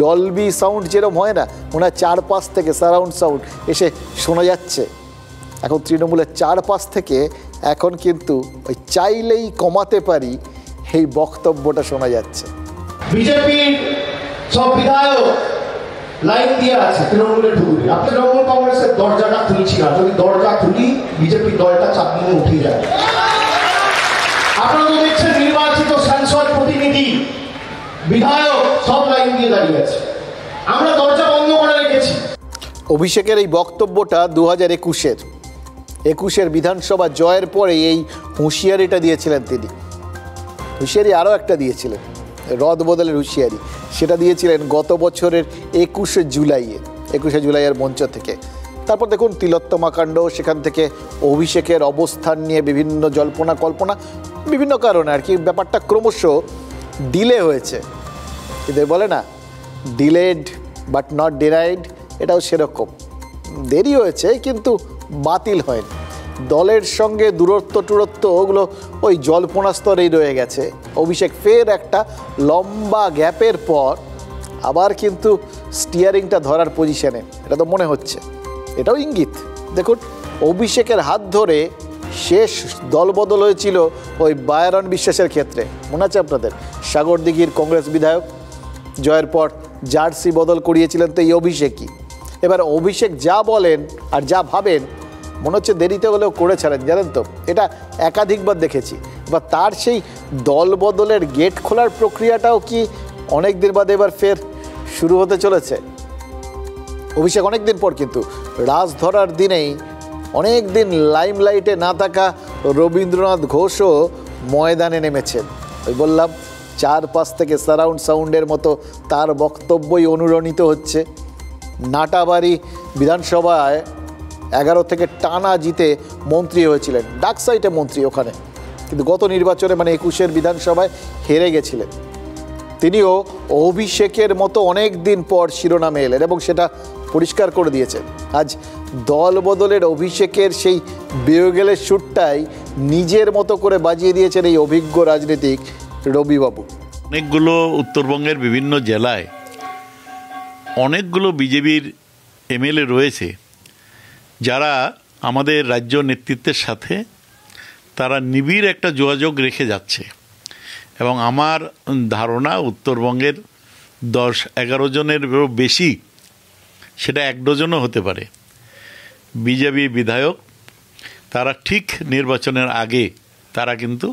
ডলবি সাউন্ড যেরকম হয় না, ওনার চারপাশ থেকে সারাউন্ড সাউন্ড এসে শোনা যাচ্ছে। এখন তৃণমূলের চারপাশ থেকে এখন কিন্তু ওই চাইলেই কমাতে পারি এই বক্তব্যটা শোনা যাচ্ছে। বিজেপির সব বিধায়ক লাইন দিয়ে আছে তৃণমূলের ঢুকুনি। আপনি তৃণমূল কংগ্রেসের দরজাটা খুলছি না, যদি দরজা খুলি বিজেপির দলটা চাপমুখে উঠে যায়। আপনারা তো দেখছেন নির্বাচিত সাংসদ, প্রতিনিধি, বিধায়ক সব লাইন দিয়ে দাঁড়িয়ে আছে, আমরা দরজা বন্ধ করে রেখেছি। অভিষেকের এই বক্তব্যটা 2021-এর বিধানসভা জয়ের পরে এই হুঁশিয়ারিটা দিয়েছিলেন তিনি। হুঁশিয়ারি আরও একটা দিয়েছিলেন, রদ বদলের হুঁশিয়ারি, সেটা দিয়েছিলেন গত বছরের 21শে জুলাইয়ের মঞ্চ থেকে। তারপর দেখুন তিলোত্তমা কাণ্ড, সেখান থেকে অভিষেকের অবস্থান নিয়ে বিভিন্ন জল্পনা কল্পনা, বিভিন্ন কারণে আর কি ব্যাপারটা ক্রমশ ডিলে হয়েছে। এদের বলে না ডিলেড বাট নট ডিনাইড, এটাও সেরকম, দেরি হয়েছে কিন্তু বাতিল হয়নি। দলের সঙ্গে দূরত্ব ওগুলো ওই জল্পনা স্তরেই রয়ে গেছে। অভিষেক ফের একটা লম্বা গ্যাপের পর আবার কিন্তু স্টিয়ারিংটা ধরার পজিশনে, এটা তো মনে হচ্ছে, এটাও ইঙ্গিত। দেখুন, অভিষেকের হাত ধরে শেষ দলবদল হয়েছিল ওই বায়রন বিশ্বাসের ক্ষেত্রে, মনে আছে আপনাদের? সাগরদিঘির কংগ্রেস বিধায়ক, জয়ের পর জার্সি বদল করিয়েছিলেন তো এই অভিষেকই। এবার অভিষেক যা বলেন আর যা ভাবেন মনে হচ্ছে দেরিতে হলেও করে ছাড়েন, জানেন তো, এটা একাধিকবার দেখেছি। এবার তার সেই দল বদলের গেট খোলার প্রক্রিয়াটাও কি অনেক দিন বাদে এবার ফের শুরু হতে চলেছে। অভিষেক অনেক দিন পর কিন্তু রাজ ধরার দিনেই অনেক দিন লাইমলাইটে না থাকা রবীন্দ্রনাথ ঘোষও ময়দানে নেমেছেন। ওই বললাম চারপাশ থেকে সারাউন্ড সাউন্ডের মতো তার বক্তব্যই অনুরণিত হচ্ছে। নাটাবাড়ি বিধানসভায় 11 থেকে টানা জিতে মন্ত্রী হয়েছিলেন, ডাকসাইটে মন্ত্রী ওখানে, কিন্তু গত নির্বাচনে মানে 21-এর বিধানসভায় হেরে গেছিলেন। তিনিও অভিষেকের মতো অনেক দিন পর শিরোনামে এলেন এবং সেটা পরিষ্কার করে দিয়েছেন। আজ দল বদলের অভিষেকের সেই বিয়োগেলের সুরটাই নিজের মতো করে বাজিয়ে দিয়েছেন এই অভিজ্ঞ রাজনীতিক রবিবাবু। অনেকগুলো উত্তরবঙ্গের বিভিন্ন জেলায় অনেকগুলো বিজেপির এমএলএ রয়েছে যারা আমাদের রাজ্য নেতৃত্বের সাথে তারা নিবিড় একটা যোগাযোগ রেখে যাচ্ছে এবং আমার ধারণা উত্তরবঙ্গের 10-11 জনের বেশি, সেটা 1 ডজনও হতে পারে, বিজেপি বিধায়ক তারা ঠিক নির্বাচনের আগে তারা কিন্তু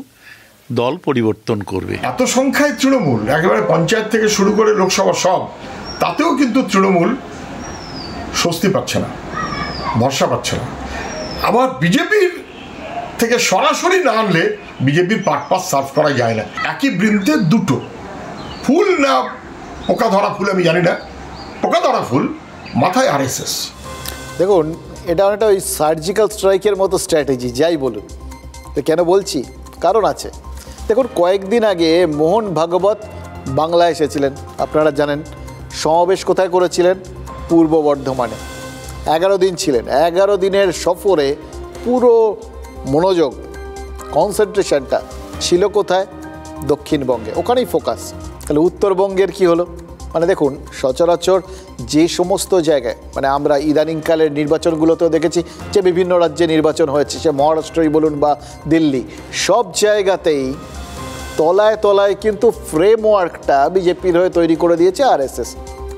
দল পরিবর্তন করবে। এত সংখ্যায় তৃণমূল, একেবারে পঞ্চায়েত থেকে শুরু করে লোকসভা সব, তাতেও কিন্তু তৃণমূল স্বস্তি পাচ্ছে না, ভরসা পাচ্ছে না। আবার বিজেপির থেকে সরাসরি না আনলে বিজেপির পারপাস সার্ভ করা যায় না। একই বৃন্তে দুটো ফুল, না পোকা ধরা ফুল আমি জানি না, পোকা ধরা ফুল, মাথায় আরএসএস। দেখুন, এটা অনেকটা ওই সার্জিক্যাল স্ট্রাইকের মতো স্ট্র্যাটেজি, যাই বলুন। তো কেন বলছি? কারণ আছে। দেখুন, কয়েকদিন আগে মোহন ভাগবত বাংলায় এসেছিলেন, আপনারা জানেন। সমাবেশ কোথায় করেছিলেন? পূর্ব বর্ধমানে। 11 দিন ছিলেন। 11 দিনের সফরে পুরো মনোযোগ, কনসেন্ট্রেশনটা ছিল কোথায়? দক্ষিণবঙ্গে। ওখানেই ফোকাস। তাহলে উত্তরবঙ্গের কি হলো? মানে দেখুন, সচরাচর যে সমস্ত জায়গায়, মানে আমরা ইদানিংকালের নির্বাচনগুলোতেও দেখেছি যে বিভিন্ন রাজ্যে নির্বাচন হয়েছে, সে মহারাষ্ট্রই বলুন বা দিল্লি, সব জায়গাতেই তলায় তলায় কিন্তু ফ্রেমওয়ার্কটা বিজেপির হয়ে তৈরি করে দিয়েছে আরএসএস।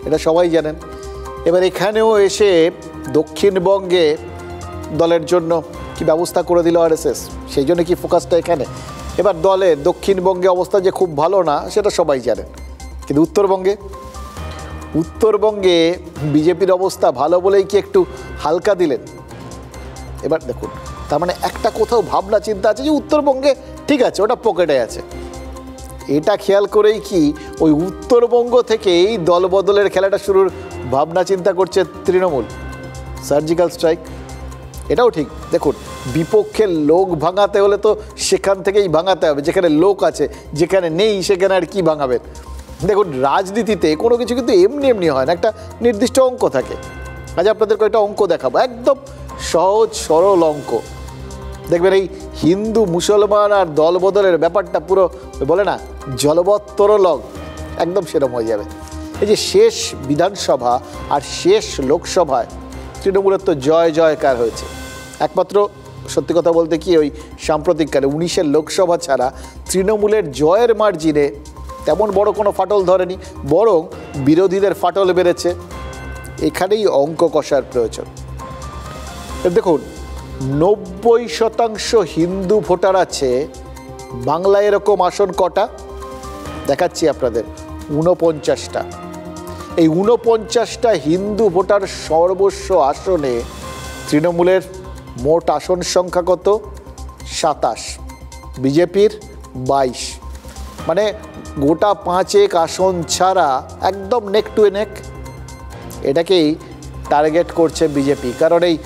এটা সবাই জানেন। এবার এখানেও এসে দক্ষিণবঙ্গে দলের জন্য কি ব্যবস্থা করে দিল আরএসএস, সেই জন্য কি ফোকাসটা এখানে। এবার দলের দক্ষিণবঙ্গে অবস্থা যে খুব ভালো না সেটা সবাই জানেন, কিন্তু উত্তরবঙ্গে বিজেপির অবস্থা ভালো বলেই কি একটু হালকা দিলেন? এবার দেখুন, তার মানে একটা কোথাও ভাবনা চিন্তা আছে যে উত্তরবঙ্গে ঠিক আছে, ওটা পকেটে আছে। এটা খেয়াল করেই কি ওই উত্তরবঙ্গ থেকেই দলবদলের খেলাটা শুরুর ভাবনা চিন্তা করছে তৃণমূল। সার্জিক্যাল স্ট্রাইক, এটাও ঠিক। দেখুন, বিপক্ষের লোক ভাঙাতে হলে তো সেখান থেকেই ভাঙাতে হবে, যেখানে লোক আছে। যেখানে নেই সেখানে আর কি ভাঙাবেন? দেখুন, রাজনীতিতে কোনো কিছু কিন্তু এমনি এমনি হয় না, একটা নির্দিষ্ট অঙ্ক থাকে। আজ আপনাদের কয়েকটা অঙ্ক দেখাবো, একদম সহজ সরল অঙ্ক। দেখবেন এই হিন্দু মুসলমান আর দলবদলের ব্যাপারটা পুরো বলে না জলবত্তর লগ, একদম সেরকম হয়ে যাবে। এই যে শেষ বিধানসভা আর শেষ লোকসভায় তৃণমূলের তো জয় জয়কার হয়েছে। একমাত্র সত্যি কথা বলতে কি ওই সাম্প্রতিককালে 19-এর লোকসভা ছাড়া তৃণমূলের জয়ের মার্জিনে তেমন বড় কোনো ফাটল ধরেনি, বরং বিরোধীদের ফাটল বেড়েছে। এখানেই অঙ্ক কষার প্রয়োজন। দেখুন, 90% হিন্দু ভোটার আছে বাংলায়। এরকম আসন কটা দেখাচ্ছি আপনাদের? 49টা। এই 49টা হিন্দু ভোটার সর্বস্ব আসনে তৃণমূলের মোট আসন সংখ্যা কত? 27, বিজেপির 22। মানে গোটা 5 আসন ছাড়া একদম নেক টু নেক। এটাকেই টার্গেট করছে বিজেপি, কারণ এই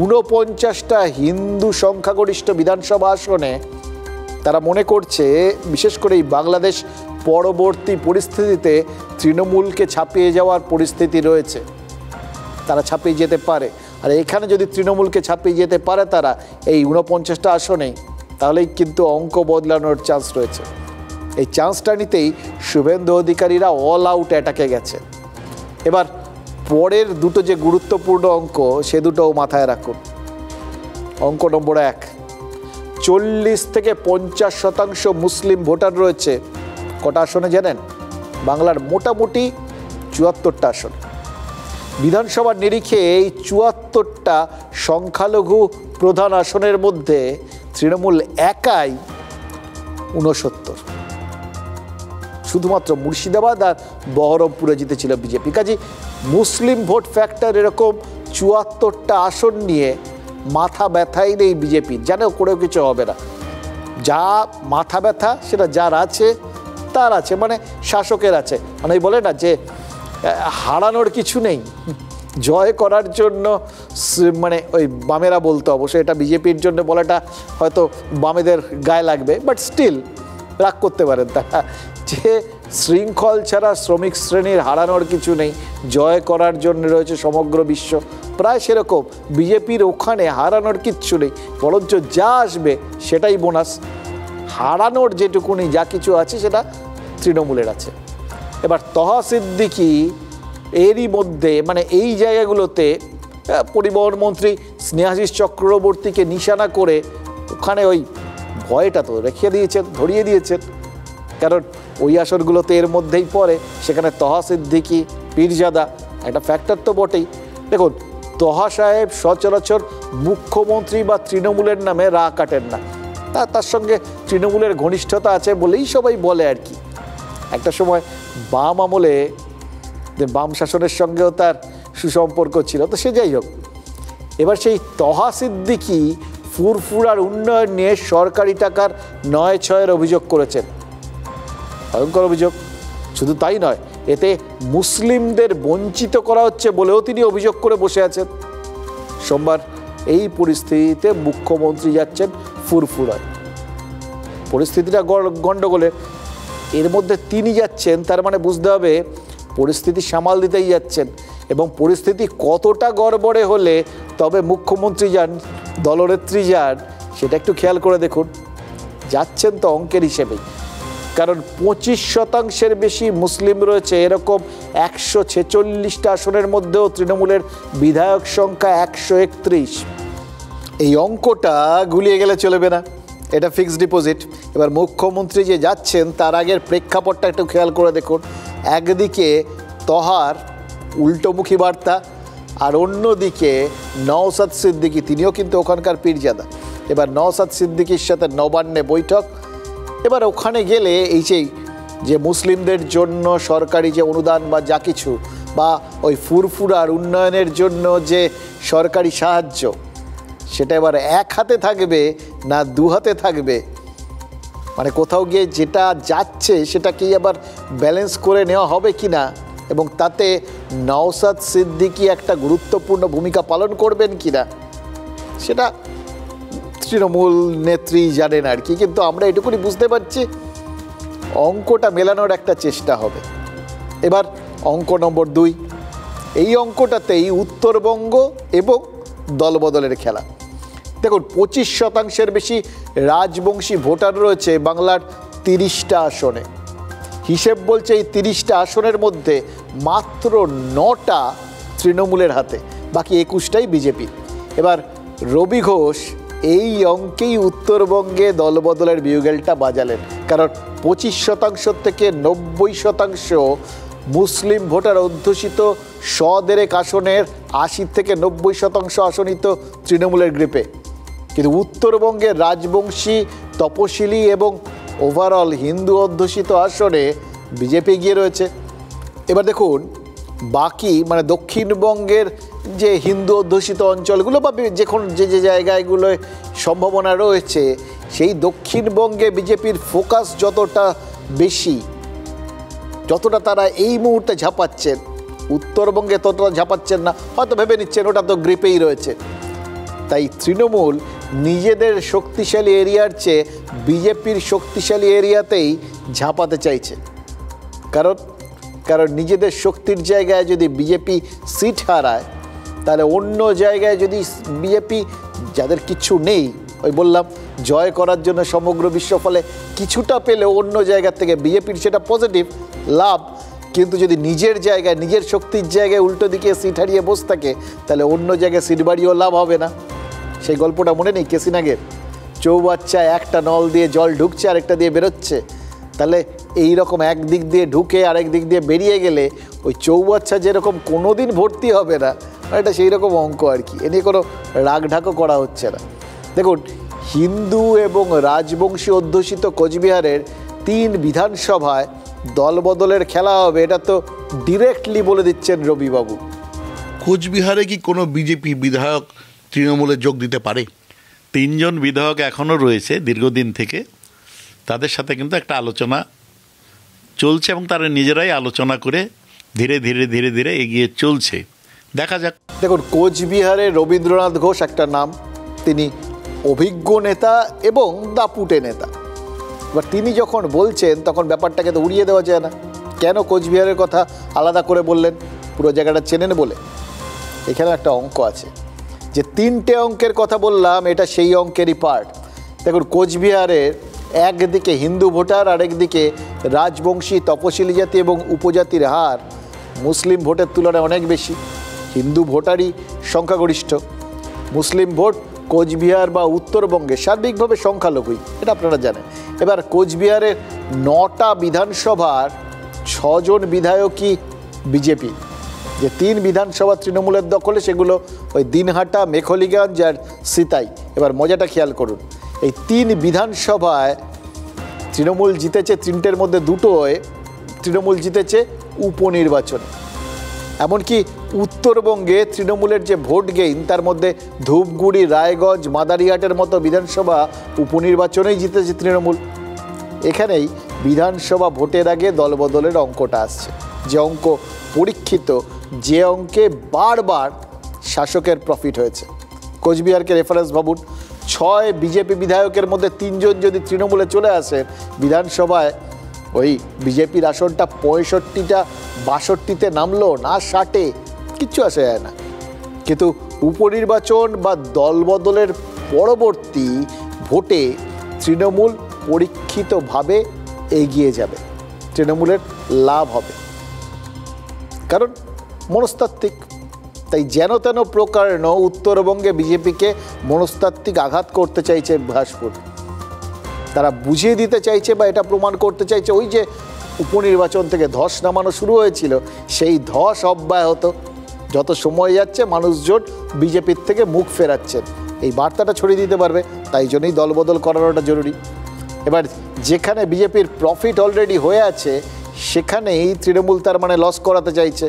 49টা হিন্দু সংখ্যাগরিষ্ঠ বিধানসভা আসনে তারা মনে করছে, বিশেষ করে এই বাংলাদেশ পরবর্তী পরিস্থিতিতে তৃণমূলকে ছাপিয়ে যাওয়ার পরিস্থিতি রয়েছে, তারা ছাপিয়ে যেতে পারে। আর এখানে যদি তৃণমূলকে ছাপিয়ে যেতে পারে তারা এই 49টা আসনেই, তাহলেই কিন্তু অঙ্ক বদলানোর চান্স রয়েছে। এই চান্সটা নিতেই শুভেন্দু অধিকারীরা অল আউট অ্যাটাকে গেছে। এবার পরের দুটো যে গুরুত্বপূর্ণ অঙ্ক, সে দুটোও মাথায় রাখুন। অঙ্ক নম্বর 1, 40 থেকে 50% মুসলিম ভোটার রয়েছে কটা আসনে জানেন? বাংলার মোটামুটি 74টা আসনে। বিধানসভার নিরিখে এই 74টা সংখ্যালঘু প্রধান আসনের মধ্যে তৃণমূল একাই 69। শুধুমাত্র মুর্শিদাবাদ আর বহরমপুরে জিতেছিল বিজেপি। কাজে মুসলিম ভোট ফ্যাক্টর এরকম 74টা আসন নিয়ে মাথা ব্যথাই নেই বিজেপির, জানেও করেও কিছু হবে না। যা মাথা ব্যথা সেটা যার আছে তার আছে, মানে শাসকের আছে। মানে বলে না যে হারানোর কিছু নেই, জয় করার জন্য মানে ওই বামেরা বলতো, অবশ্যই এটা বিজেপির জন্য বলাটা হয়তো বামেদের গায়ে লাগবে, বাট স্টিল রাগ করতে পারেন তারা, যে শৃঙ্খল ছাড়া শ্রমিক শ্রেণীর হারানোর কিছু নেই, জয় করার জন্য রয়েছে সমগ্র বিশ্ব। প্রায় সেরকম বিজেপির ওখানে হারানোর কিচ্ছু নেই, বরঞ্চ যা আসবে সেটাই বোনাস। হারানোর যেটুকুনি যা কিছু আছে সেটা তৃণমূলের আছে। এবার তহা সিদ্দিকি এরই মধ্যে মানে এই জায়গাগুলোতে পরিবহন মন্ত্রী স্নেহাশিস চক্রবর্তীকে নিশানা করে ওখানে ওই ভয়টা তো রেখে দিয়েছেন, ধরিয়ে দিয়েছেন। কারণ ওই আসনগুলোতে এর মধ্যেই পড়ে, সেখানে তহা সিদ্দিকি, পীরজাদা একটা ফ্যাক্টর তো বটেই। দেখুন, তহা সাহেব সচরাচর মুখ্যমন্ত্রী বা তৃণমূলের নামে রা কাটেন না, তার সঙ্গে তৃণমূলের ঘনিষ্ঠতা আছে বলেই সবাই বলে আর কি। একটা সময় বাম আমলে বাম শাসনের সঙ্গেও তার সুসম্পর্ক ছিল, তো সে যাই হোক। এবার সেই তহা সিদ্দিকী ফুরফুরার উন্নয়ন নিয়ে সরকারি টাকার ৯-৬-এর অভিযোগ করেছেন। ভয়ঙ্কর অভিযোগ। শুধু তাই নয়, এতে মুসলিমদের বঞ্চিত করা হচ্ছে বলেও তিনি অভিযোগ করে বসে আছেন। সোমবার এই পরিস্থিতিতে মুখ্যমন্ত্রী যাচ্ছেন ফুরফুরায়। পরিস্থিতিটা গণ্ডগোলের, এর মধ্যে তিনি যাচ্ছেন, তার মানে বুঝতে হবে পরিস্থিতি সামাল দিতেই যাচ্ছেন। এবং পরিস্থিতি কতটা গড়বড়ে হলে তবে মুখ্যমন্ত্রী যান, দলনেত্রী যান, সেটা একটু খেয়াল করে দেখুন। যাচ্ছেন তো অঙ্কের হিসেবেই, কারণ 25% বেশি মুসলিম রয়েছে এরকম 146টা আসনের মধ্যেও তৃণমূলের বিধায়ক সংখ্যা 131। এই অঙ্কটা গুলিয়ে গেলে চলবে না, এটা ফিক্সড ডিপোজিট। এবার মুখ্যমন্ত্রী যে যাচ্ছেন তার আগের প্রেক্ষাপটটা একটু খেয়াল করে দেখুন। একদিকে তহার উল্টোমুখী বার্তা, আর অন্যদিকে নওশাদ সিদ্দিকী, তিনিও কিন্তু ওখানকার পীরজাদা। এবার নওশাদ সিদ্দিকীর সাথে নবান্নে বৈঠক। এবার ওখানে গেলে এই যে মুসলিমদের জন্য সরকারি যে অনুদান বা যা কিছু, বা ওই ফুরফুরার উন্নয়নের জন্য যে সরকারি সাহায্য, সেটা এবার এক হাতে থাকবে না দু হাতে থাকবে, মানে কোথাও গিয়ে যেটা যাচ্ছে সেটাকেই আবার ব্যালেন্স করে নেওয়া হবে কি না, এবং তাতে নওশাদ সিদ্দিকী একটা গুরুত্বপূর্ণ ভূমিকা পালন করবেন কি না, সেটা তৃণমূল নেত্রী জানেন আর কি। কিন্তু আমরা এটুকুনি বুঝতে পারছি অঙ্কটা মেলানোর একটা চেষ্টা হবে। এবার অঙ্ক নম্বর 2, এই অঙ্কটাতেই উত্তরবঙ্গ এবং দলবদলের খেলা। দেখুন, 25% বেশি রাজবংশী ভোটার রয়েছে বাংলার 30টা আসনে। হিসেব বলছে এই 30টা আসনের মধ্যে মাত্র 9টা তৃণমূলের হাতে, বাকি 21টাই বিজেপি। এবার রবি ঘোষ এই অঙ্কেই উত্তরবঙ্গে দলবদলের বিউগেলটা বাজালেন, কারণ 25% থেকে 90% মুসলিম ভোটার অধ্যুষিত 100 আসনের 80 থেকে 90% আসনই তো তৃণমূলের গ্রিপে। কিন্তু উত্তরবঙ্গের রাজবংশী, তপশিলি এবং ওভারঅল হিন্দু অধ্যুষিত আসনে বিজেপি গিয়ে রয়েছে। এবার দেখুন বাকি মানে দক্ষিণবঙ্গের যে হিন্দু অধ্যুষিত অঞ্চলগুলো বা যে জায়গাগুলোয় সম্ভাবনা রয়েছে, সেই দক্ষিণবঙ্গে বিজেপির ফোকাস যতটা বেশি, যতটা তারা এই মুহূর্তে ঝাঁপাচ্ছেন, উত্তরবঙ্গে ততটা ঝাঁপাচ্ছেন না, হয়তো ভেবে নিচ্ছেন ওটা তো গ্রিপেই রয়েছে। তাই তৃণমূল নিজেদের শক্তিশালী এরিয়ার চেয়ে বিজেপির শক্তিশালী এরিয়াতেই ঝাঁপাতে চাইছে। কারণ নিজেদের শক্তির জায়গায় যদি বিজেপি সিট হারায়, তাহলে অন্য জায়গায় যদি বিজেপি, যাদের কিছু নেই, ওই বললাম জয় করার জন্য সমগ্র বিশ্ব ফলে কিছুটা পেলে অন্য জায়গা থেকে বিজেপির সেটা পজিটিভ লাভ, কিন্তু যদি নিজের জায়গায়, নিজের শক্তির জায়গায় উল্টো দিকে সিট হারিয়ে বসে থাকে, তাহলে অন্য জায়গায় সিট বাড়িয়েও লাভ হবে না। সেই গল্পটা মনে নেই কেসিনাগের? চৌবাচ্চায় একটা নল দিয়ে জল ঢুকছে, আরেকটা দিয়ে বেরোচ্ছে। তাহলে এই রকম একদিক দিয়ে ঢুকে আরেক দিক দিয়ে বেরিয়ে গেলে ওই চৌবাচ্চা যেরকম কোনো দিন ভর্তি হবে না, এটা সেই রকম অঙ্ক আর কি। এ নিয়ে কোনো রাগঢাকও করা হচ্ছে না। দেখুন, হিন্দু এবং রাজবংশী অধ্যুষিত কোচবিহারের 3 বিধানসভায় দলবদলের খেলা হবে, এটা তো ডিরেক্টলি বলে দিচ্ছেন রবিবাবু। কোচবিহারে কি কোনো বিজেপি বিধায়ক তৃণমূলে যোগ দিতে পারে? 3 জন বিধায়ক এখনও রয়েছে দীর্ঘদিন থেকে, তাদের সাথে কিন্তু একটা আলোচনা চলছে এবং তারা নিজেরাই আলোচনা করে ধীরে ধীরে ধীরে ধীরে এগিয়ে চলছে। দেখা যাক। দেখুন, কোচবিহারে রবীন্দ্রনাথ ঘোষ একটা নাম, তিনি অভিজ্ঞ নেতা এবং দাপুটে নেতা। এবার তিনি যখন বলছেন তখন ব্যাপারটাকে তো উড়িয়ে দেওয়া যায় না। কেন কোচবিহারের কথা আলাদা করে বললেন? পুরো জায়গাটা চেনেন বলে। এখানে একটা অঙ্ক আছে, যে 3টে অঙ্কের কথা বললাম, এটা সেই অঙ্কেরই পার্ট। দেখুন, কোচবিহারের একদিকে হিন্দু ভোটার, আরেকদিকে রাজবংশী, তপশিলি জাতি এবং উপজাতির হার মুসলিম ভোটের তুলনায় অনেক বেশি। হিন্দু ভোটারই সংখ্যাগরিষ্ঠ। মুসলিম ভোট কোচবিহার বা উত্তরবঙ্গে সার্বিকভাবে সংখ্যালঘুই, এটা আপনারা জানেন। এবার কোচবিহারের 9টা বিধানসভার 6 জন বিধায়কই বিজেপি। যে 3 বিধানসভা তৃণমূলের দখলে, সেগুলো ওই দিনহাটা, মেখলিগঞ্জ আর সিতাই। এবার মজাটা খেয়াল করুন, এই 3 বিধানসভায় তৃণমূল জিতেছে, 3টের মধ্যে 2টোয় তৃণমূল জিতেছে উপনির্বাচন। এমনকি উত্তরবঙ্গে তৃণমূলের যে ভোট গেইন তার মধ্যে ধূপগুড়ি, রায়গঞ্জ, মাদারিহাটের মতো বিধানসভা উপনির্বাচনেই জিতেছে তৃণমূল। এখানেই বিধানসভা ভোটের আগে দলবদলের অঙ্কটা আসছে, যে অঙ্ক পরীক্ষিত, যে অঙ্কে বারবার শাসকের প্রফিট হয়েছে। কোচবিহারকে রেফারেন্স ভাবুন, 6 বিজেপি বিধায়কের মধ্যে 3 জন যদি তৃণমূলে চলে আসেন বিধানসভায়, ওই বিজেপির আসনটা 65টা 62তে নামলো না 60-এ, কিচ্ছু আসে যায় না। কিন্তু উপনির্বাচন বা দলবদলের পরবর্তী ভোটে তৃণমূল পরীক্ষিতভাবে এগিয়ে যাবে, তৃণমূলের লাভ হবে, কারণ মনস্তাত্ত্বিক। তাই যেন তেন প্রকারেণ উত্তরবঙ্গে বিজেপিকে মনস্তাত্ত্বিক আঘাত করতে চাইছে ভাসপুর। তারা বুঝিয়ে দিতে চাইছে বা এটা প্রমাণ করতে চাইছে, ওই যে উপনির্বাচন থেকে ধস নামানো শুরু হয়েছিল, সেই ধস অব্যাহত, যত সময় যাচ্ছে মানুষজন বিজেপির থেকে মুখ ফেরাচ্ছেন, এই বার্তাটা ছড়িয়ে দিতে পারবে। তাই জন্যই দলবদল করানোটা জরুরি। এবার যেখানে বিজেপির প্রফিট অলরেডি হয়ে আছে সেখানেই তৃণমূল তার মানে লস করাতে চাইছে,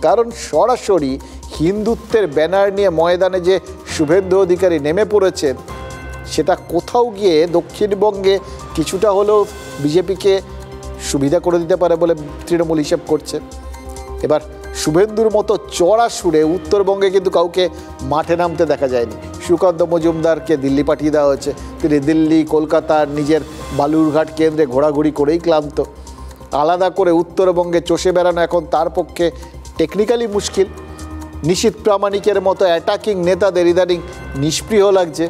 কারণ সরাসরি হিন্দুত্বের ব্যানার নিয়ে ময়দানে যে শুভেন্দু অধিকারী নেমে পড়েছেন, সেটা কোথাও গিয়ে দক্ষিণবঙ্গে কিছুটা হলেও বিজেপিকে সুবিধা করে দিতে পারে বলে তৃণমূল হিসেব করছে। এবার শুভেন্দুর মতো চড়া সুরে উত্তরবঙ্গে কিন্তু কাউকে মাঠে নামতে দেখা যায়নি। সুকান্ত মজুমদারকে দিল্লি পাঠিয়ে দেওয়া হয়েছে, তিনি দিল্লি, কলকাতার নিজের বালুরঘাট কেন্দ্রে ঘোরাঘুরি করেই ক্লান্ত। আলাদা করে উত্তরবঙ্গে চষে বেড়ানো এখন তার পক্ষে টেকনিক্যালি মুশকিল। নিশীথ প্রামাণিকের মতো অ্যাটাকিং নেতাদের ইদানিং নিষ্প্রিয় লাগছে।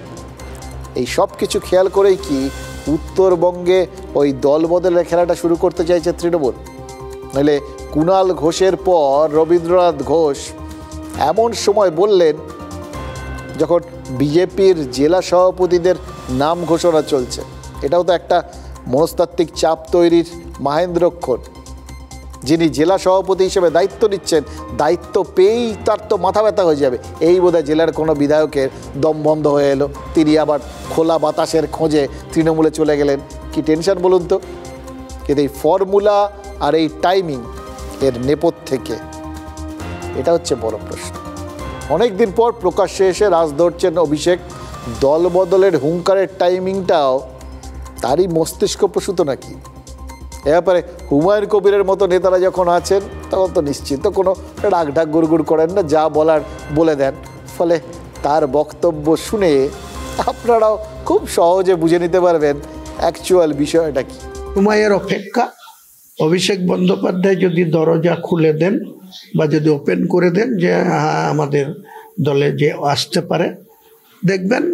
এই সব কিছু খেয়াল করেই কি উত্তরবঙ্গে ওই দলবদলের খেলাটা শুরু করতে চাইছে তৃণমূল? নাহলে কুণাল ঘোষের পর রবীন্দ্রনাথ ঘোষ এমন সময় বললেন যখন বিজেপির জেলা সভাপতিদের নাম ঘোষণা চলছে। এটাও তো একটা মনস্তাত্ত্বিক চাপ তৈরির মাহেন্দ্রক্ষণ। যিনি জেলা সভাপতি হিসেবে দায়িত্ব নিচ্ছেন, দায়িত্ব পেয়েই তার তো মাথা ব্যথা হয়ে যাবে, এই বোধহয় জেলার কোনো বিধায়কের দম বন্ধ হয়ে এলো, তিনি আবার খোলা বাতাসের খোঁজে তৃণমূলে চলে গেলেন। কি টেনশন বলুন তো? কিন্তু এই ফর্মুলা আর এই টাইমিং এর নেপথ্যে এটা হচ্ছে বড় প্রশ্ন। অনেক দিন পর প্রকাশ্যে এসে রাজ ধরছেন অভিষেক। দলবদলের হুঙ্কারের টাইমিংটাও তারই মস্তিষ্ক প্রসূত নাকি? এ ব্যাপারে হুমায়ুন কবিরের মতো নেতারা যখন আছেন তখন তো নিশ্চিত কোনো রাগঢাক গুড়গুড় করেন না, যা বলার বলে দেন। ফলে তার বক্তব্য শুনে আপনারাও খুব সহজে বুঝে নিতে পারবেন অ্যাকচুয়াল বিষয়টা কি। হুমায়ুনের অপেক্ষা, অভিষেক বন্দ্যোপাধ্যায় যদি দরজা খুলে দেন বা যদি ওপেন করে দেন যে হ্যাঁ আমাদের দলে যে আসতে পারে, দেখবেন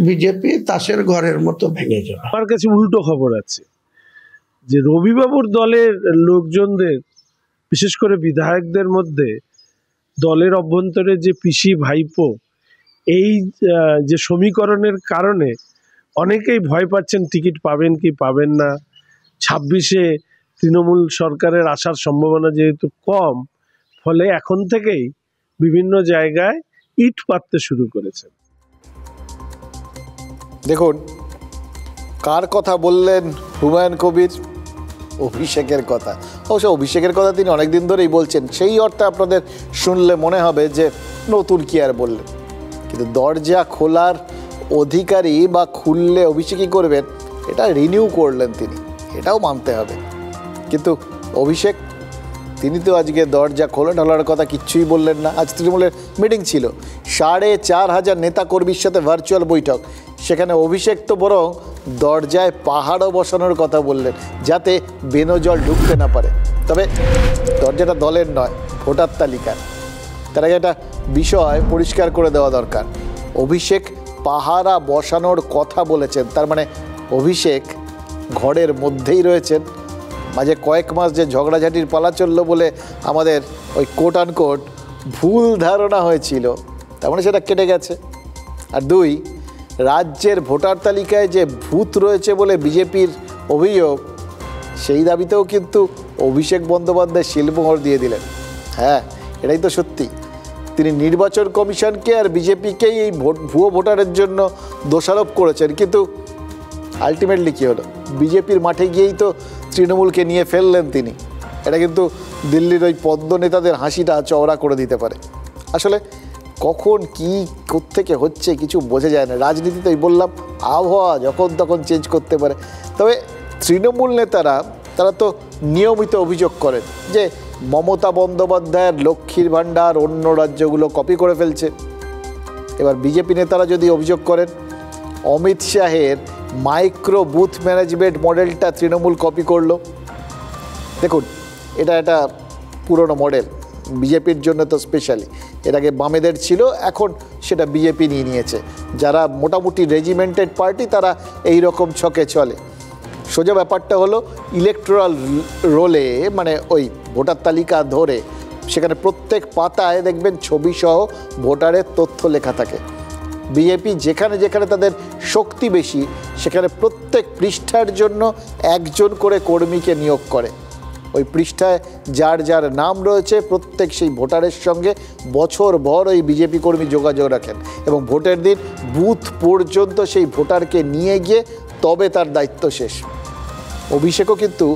বিজেপি তাসের ঘরের মতো ভেঙে যাবে। আমার কাছে উল্টো খবর আছে যে রবিবাবুর দলের লোকজনদের, বিশেষ করে বিধায়কদের মধ্যে দলের অভ্যন্তরে যে পিসি ভাইপো, এই যে সমীকরণের কারণে অনেকেই ভয় পাচ্ছেন টিকিট পাবেন কি পাবেন না। 26-এ তৃণমূল সরকারের আসার সম্ভাবনা যেহেতু কম, ফলে এখন থেকেই বিভিন্ন জায়গায় ইট পাততে শুরু করেছে। দেখুন কার কথা বললেন হুমায়ুন কবির? অভিষেকের কথা। অবশ্য অভিষেকের কথা তিনি অনেকদিন ধরেই বলছেন, সেই অর্থে আপনাদের শুনলে মনে হবে যে নতুন কি আর বললেন। কিন্তু দরজা খোলার অধিকারী বা খুললে অভিষেকই করবেন, এটা রিনিউ করলেন তিনি, এটাও মানতে হবে। কিন্তু অভিষেক তিনি তো আজকে দরজা খোলা ঢালার কথা কিচ্ছুই বললেন না। আজ তৃণমূলের মিটিং ছিল, 4500 নেতাকর্মীর সাথে ভার্চুয়াল বৈঠক। সেখানে অভিষেক তো বরং দরজায় পাহাড়ও বসানোর কথা বললেন, যাতে বেনজল ঢুকতে না পারে। তবে দরজাটা দলের নয়, ভোটার তালিকার। তার আগে একটা বিষয় পরিষ্কার করে দেওয়া দরকার। অভিষেক পাহারা বসানোর কথা বলেছেন, তার মানে অভিষেক ঘরের মধ্যেই রয়েছেন। মাঝে কয়েক মাস যে ঝগড়াঝাটির পালা চললো বলে আমাদের ওই কোট আনকোট ভুল ধারণা হয়েছিল, তার মানে সেটা কেটে গেছে। আর 2, রাজ্যের ভোটার তালিকায় যে ভূত রয়েছে বলে বিজেপির অভিযোগ, সেই দাবিতেও কিন্তু অভিষেক বন্দ্যোপাধ্যায় শিলমোহর দিয়ে দিলেন। হ্যাঁ, এটাই তো সত্যি। তিনি নির্বাচন কমিশনকে আর বিজেপিকেই এই ভুয়ো ভোটারের জন্য দোষারোপ করেছেন। কিন্তু আলটিমেটলি কী হলো? বিজেপির মাঠে গিয়েই তো তৃণমূলকে নিয়ে ফেললেন তিনি। এটা কিন্তু দিল্লির ওই পদ্ম নেতাদের হাসিটা চওড়া করে দিতে পারে। আসলে কখন কি কোত্থেকে হচ্ছে কিছু বোঝা যায় না। রাজনীতিতে ওই বললাম আবহাওয়া যখন তখন চেঞ্জ করতে পারে। তবে তৃণমূল নেতারা তারা তো নিয়মিত অভিযোগ করেন যে মমতা বন্দ্যোপাধ্যায়ের লক্ষ্মীর ভাণ্ডার অন্য রাজ্যগুলো কপি করে ফেলছে। এবার বিজেপি নেতারা যদি অভিযোগ করেন অমিত শাহের মাইক্রো বুথ ম্যানেজমেন্ট মডেলটা তৃণমূল কপি করলো। দেখুন এটা একটা পুরনো মডেল, বিজেপির জন্য তো স্পেশালি। এর আগে বামেদের ছিল, এখন সেটা বিজেপি নিয়ে নিয়েছে। যারা মোটামুটি রেজিমেন্টেড পার্টি তারা এই রকম ছকে চলে। সোজা ব্যাপারটা হলো ইলেকটোরাল রোলে, মানে ওই ভোটার তালিকা ধরে সেখানে প্রত্যেক পাতায় দেখবেন ছবিসহ ভোটারের তথ্য লেখা থাকে। বিজেপি যেখানে যেখানে তাদের শক্তি বেশি সেখানে প্রত্যেক পৃষ্ঠার জন্য একজন করে কর্মীকে নিয়োগ করে। ওই পৃষ্ঠায় যার যার নাম রয়েছে প্রত্যেক সেই ভোটারের সঙ্গে বছরভর ওই বিজেপি কর্মী যোগাযোগ রাখেন এবং ভোটের দিন বুথ পর্যন্ত সেই ভোটারকে নিয়ে গিয়ে তবে তার দায়িত্ব শেষ। অভিষেকও কিন্তু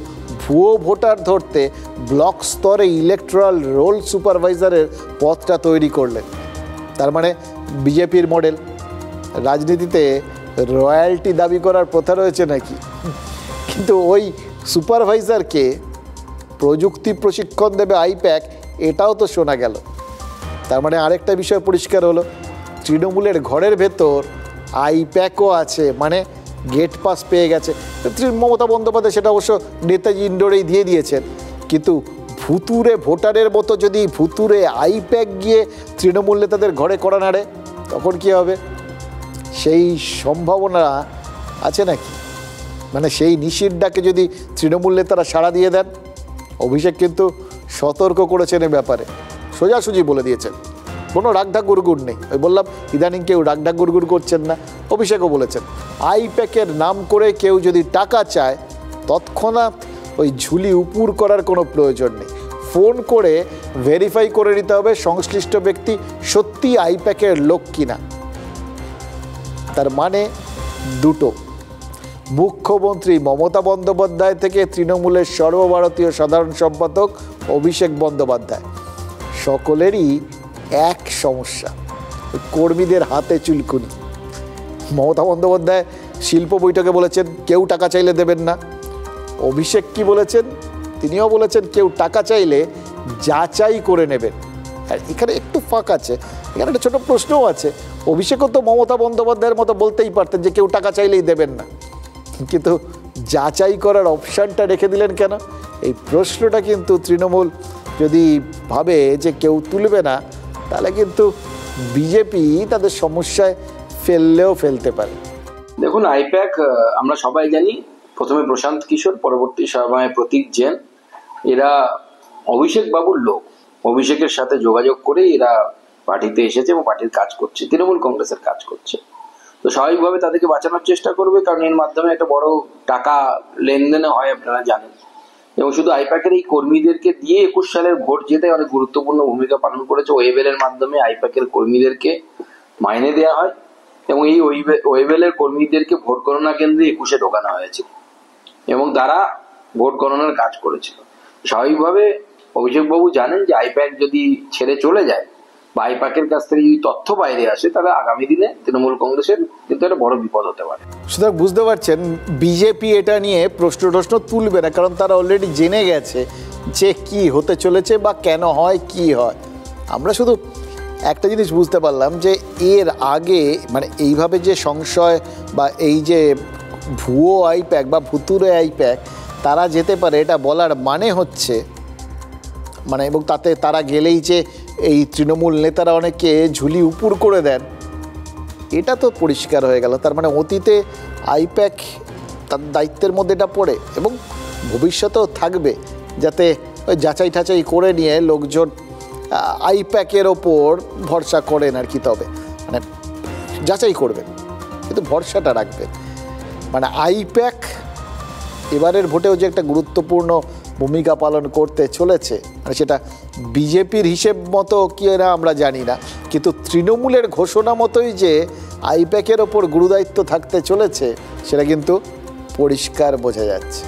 ভুয়ো ভোটার ধরতে ব্লক স্তরে ইলেকট্রাল রোল সুপারভাইজারের পদটা তৈরি করলেন। তার মানে বিজেপির মডেল। রাজনীতিতে রয়্যালটি দাবি করার প্রথা রয়েছে নাকি? কিন্তু ওই সুপারভাইজারকে প্রযুক্তি প্রশিক্ষণ দেবে আইপ্যাক, এটাও তো শোনা গেল। তার মানে আরেকটা বিষয় পরিষ্কার হলো, তৃণমূলের ঘরের ভেতর আইপ্যাকও আছে, মানে গেট পাস পেয়ে গেছে। মমতা বন্দ্যোপাধ্যায় সেটা অবশ্য নেতাজি ইন্ডোরেই দিয়ে দিয়েছেন, কিন্তু ভুতুরে ভোটারের মতো যদি ভুতুরে আইপ্যাক গিয়ে তৃণমূল নেতাদের ঘরে করা নাড়ে তখন কি হবে? সেই সম্ভাবনা আছে নাকি? মানে সেই নিশির ডাকে যদি তৃণমূল নেতারা সাড়া দিয়ে দেন। অভিষেক কিন্তু সতর্ক করেছেন এ ব্যাপারে, সোজাসুজি বলে দিয়েছেন, কোনো রাগঢাক গুড়গুড় নেই। ওই বললাম ইদানিং কেউ রাগঢাক গুড়গুড় করছেন না। অভিষেকও বলেছেন আইপ্যাকের নাম করে কেউ যদি টাকা চায় তৎক্ষণাৎ ওই ঝুলি উপুর করার কোনো প্রয়োজন নেই, ফোন করে ভেরিফাই করে নিতে হবে সংশ্লিষ্ট ব্যক্তি সত্যি আইপ্যাকের লোক কিনা। তার মানে দুটো, মুখ্যমন্ত্রী মমতা বন্দ্যোপাধ্যায় থেকে তৃণমূলের সর্বভারতীয় সাধারণ সম্পাদক অভিষেক বন্দ্যোপাধ্যায়, সকলেরই এক সমস্যা, কর্মীদের হাতে চুলকুনি। মমতা বন্দ্যোপাধ্যায় শিল্প বৈঠকে বলেছেন কেউ টাকা চাইলে দেবেন না। অভিষেক কি বলেছেন? তিনিও বলেছেন কেউ টাকা চাইলে যাচাই করে নেবেন। আর এখানে একটু ফাঁক আছে, এখানে একটা ছোটো প্রশ্নও আছে। অভিষেকও তো মমতা বন্দ্যোপাধ্যায়ের মতো বলতেই পারতেন যে কেউ টাকা চাইলেই দেবেন না, কিন্তু যাচাই করার অপশানটা রেখে দিলেন কেন? এই প্রশ্নটা কিন্তু তৃণমূল যদি ভাবে যে কেউ তুলবে না তাহলে কিন্তু বিজেপি তাদের সমস্যায় ফেললেও ফেলতে পারে। দেখুন, আইপ্যাক আমরা সবাই জানি, প্রথমে প্রশান্ত কিশোর, পরবর্তী সময়ে প্রতীক জেন, এরা অভিষেক বাবুর লোক। অভিষেকের সাথে যোগাযোগ করে এরা পার্টিতে এসেছে এবং পার্টির কাজ করছে, তৃণমূল কংগ্রেসের কাজ করছে। তো স্বাভাবিকভাবে তাদেরকে বাঁচানোর চেষ্টা করবে, কারণ এর মাধ্যমে একটা বড় টাকা লেনদেনে হয়, আপনারা জানেন। এবং শুধু আইপ্যাকের এই কর্মীদেরকে দিয়ে 21 সালের ভোট জেতে অনেক গুরুত্বপূর্ণ ভূমিকা পালন করেছে। ওয়েবেলের মাধ্যমে আইপ্যাকের কর্মীদেরকে মাইনে দেওয়া হয় এবং এই ওয়েবেলের কর্মীদেরকে ভোট গণনা কেন্দ্রে 21-এ ঢোকানো হয়েছে এবং তারা ভোট গণনার কাজ করেছিল। স্বাভাবিকভাবে অভিষেকবাবু জানেন যে আইপ্যাক যদি ছেড়ে চলে যায় বা আইপ্যাকের কাছ থেকে যদি তথ্য বাইরে আসে তাহলে আগামী দিনে তৃণমূল কংগ্রেসের কিন্তু একটা বড় বিপদ হতে পারে। সুতরাং বুঝতে পারছেন বিজেপি এটা নিয়ে প্রশ্ন তুলবে না, কারণ তারা অলরেডি জেনে গেছে যে কি হতে চলেছে বা কেন হয়, কি হয়। আমরা শুধু একটা জিনিস বুঝতে পারলাম যে এর আগে মানে এইভাবে যে সংশয় বা এই যে ভুয়ো আইপ্যাক বা ভুতুরে আইপ্যাক তারা যেতে পারে, এটা বলার মানে হচ্ছে মানে, এবং তাতে তারা গেলেই যে এই তৃণমূল নেতারা অনেকে ঝুলি উপুর করে দেন, এটা তো পরিষ্কার হয়ে গেল। তার মানে অতীতে আইপ্যাক তার দায়িত্বের মধ্যে এটা পড়ে এবং ভবিষ্যতেও থাকবে, যাতে ওই যাচাই ঠাচাই করে নিয়ে লোকজন আইপ্যাকের ওপর ভরসা করেন আর কি। তবে মানে যাচাই করবেন কিন্তু ভরসাটা রাখবেন। মানে আইপ্যাক এবারের ভোটেও যে একটা গুরুত্বপূর্ণ ভূমিকা পালন করতে চলেছে, মানে সেটা বিজেপির হিসেব মতো কি না আমরা জানি না, কিন্তু তৃণমূলের ঘোষণা মতোই যে আইপ্যাকের ওপর গুরুদায়িত্ব থাকতে চলেছে সেটা কিন্তু পরিষ্কার বোঝা যাচ্ছে।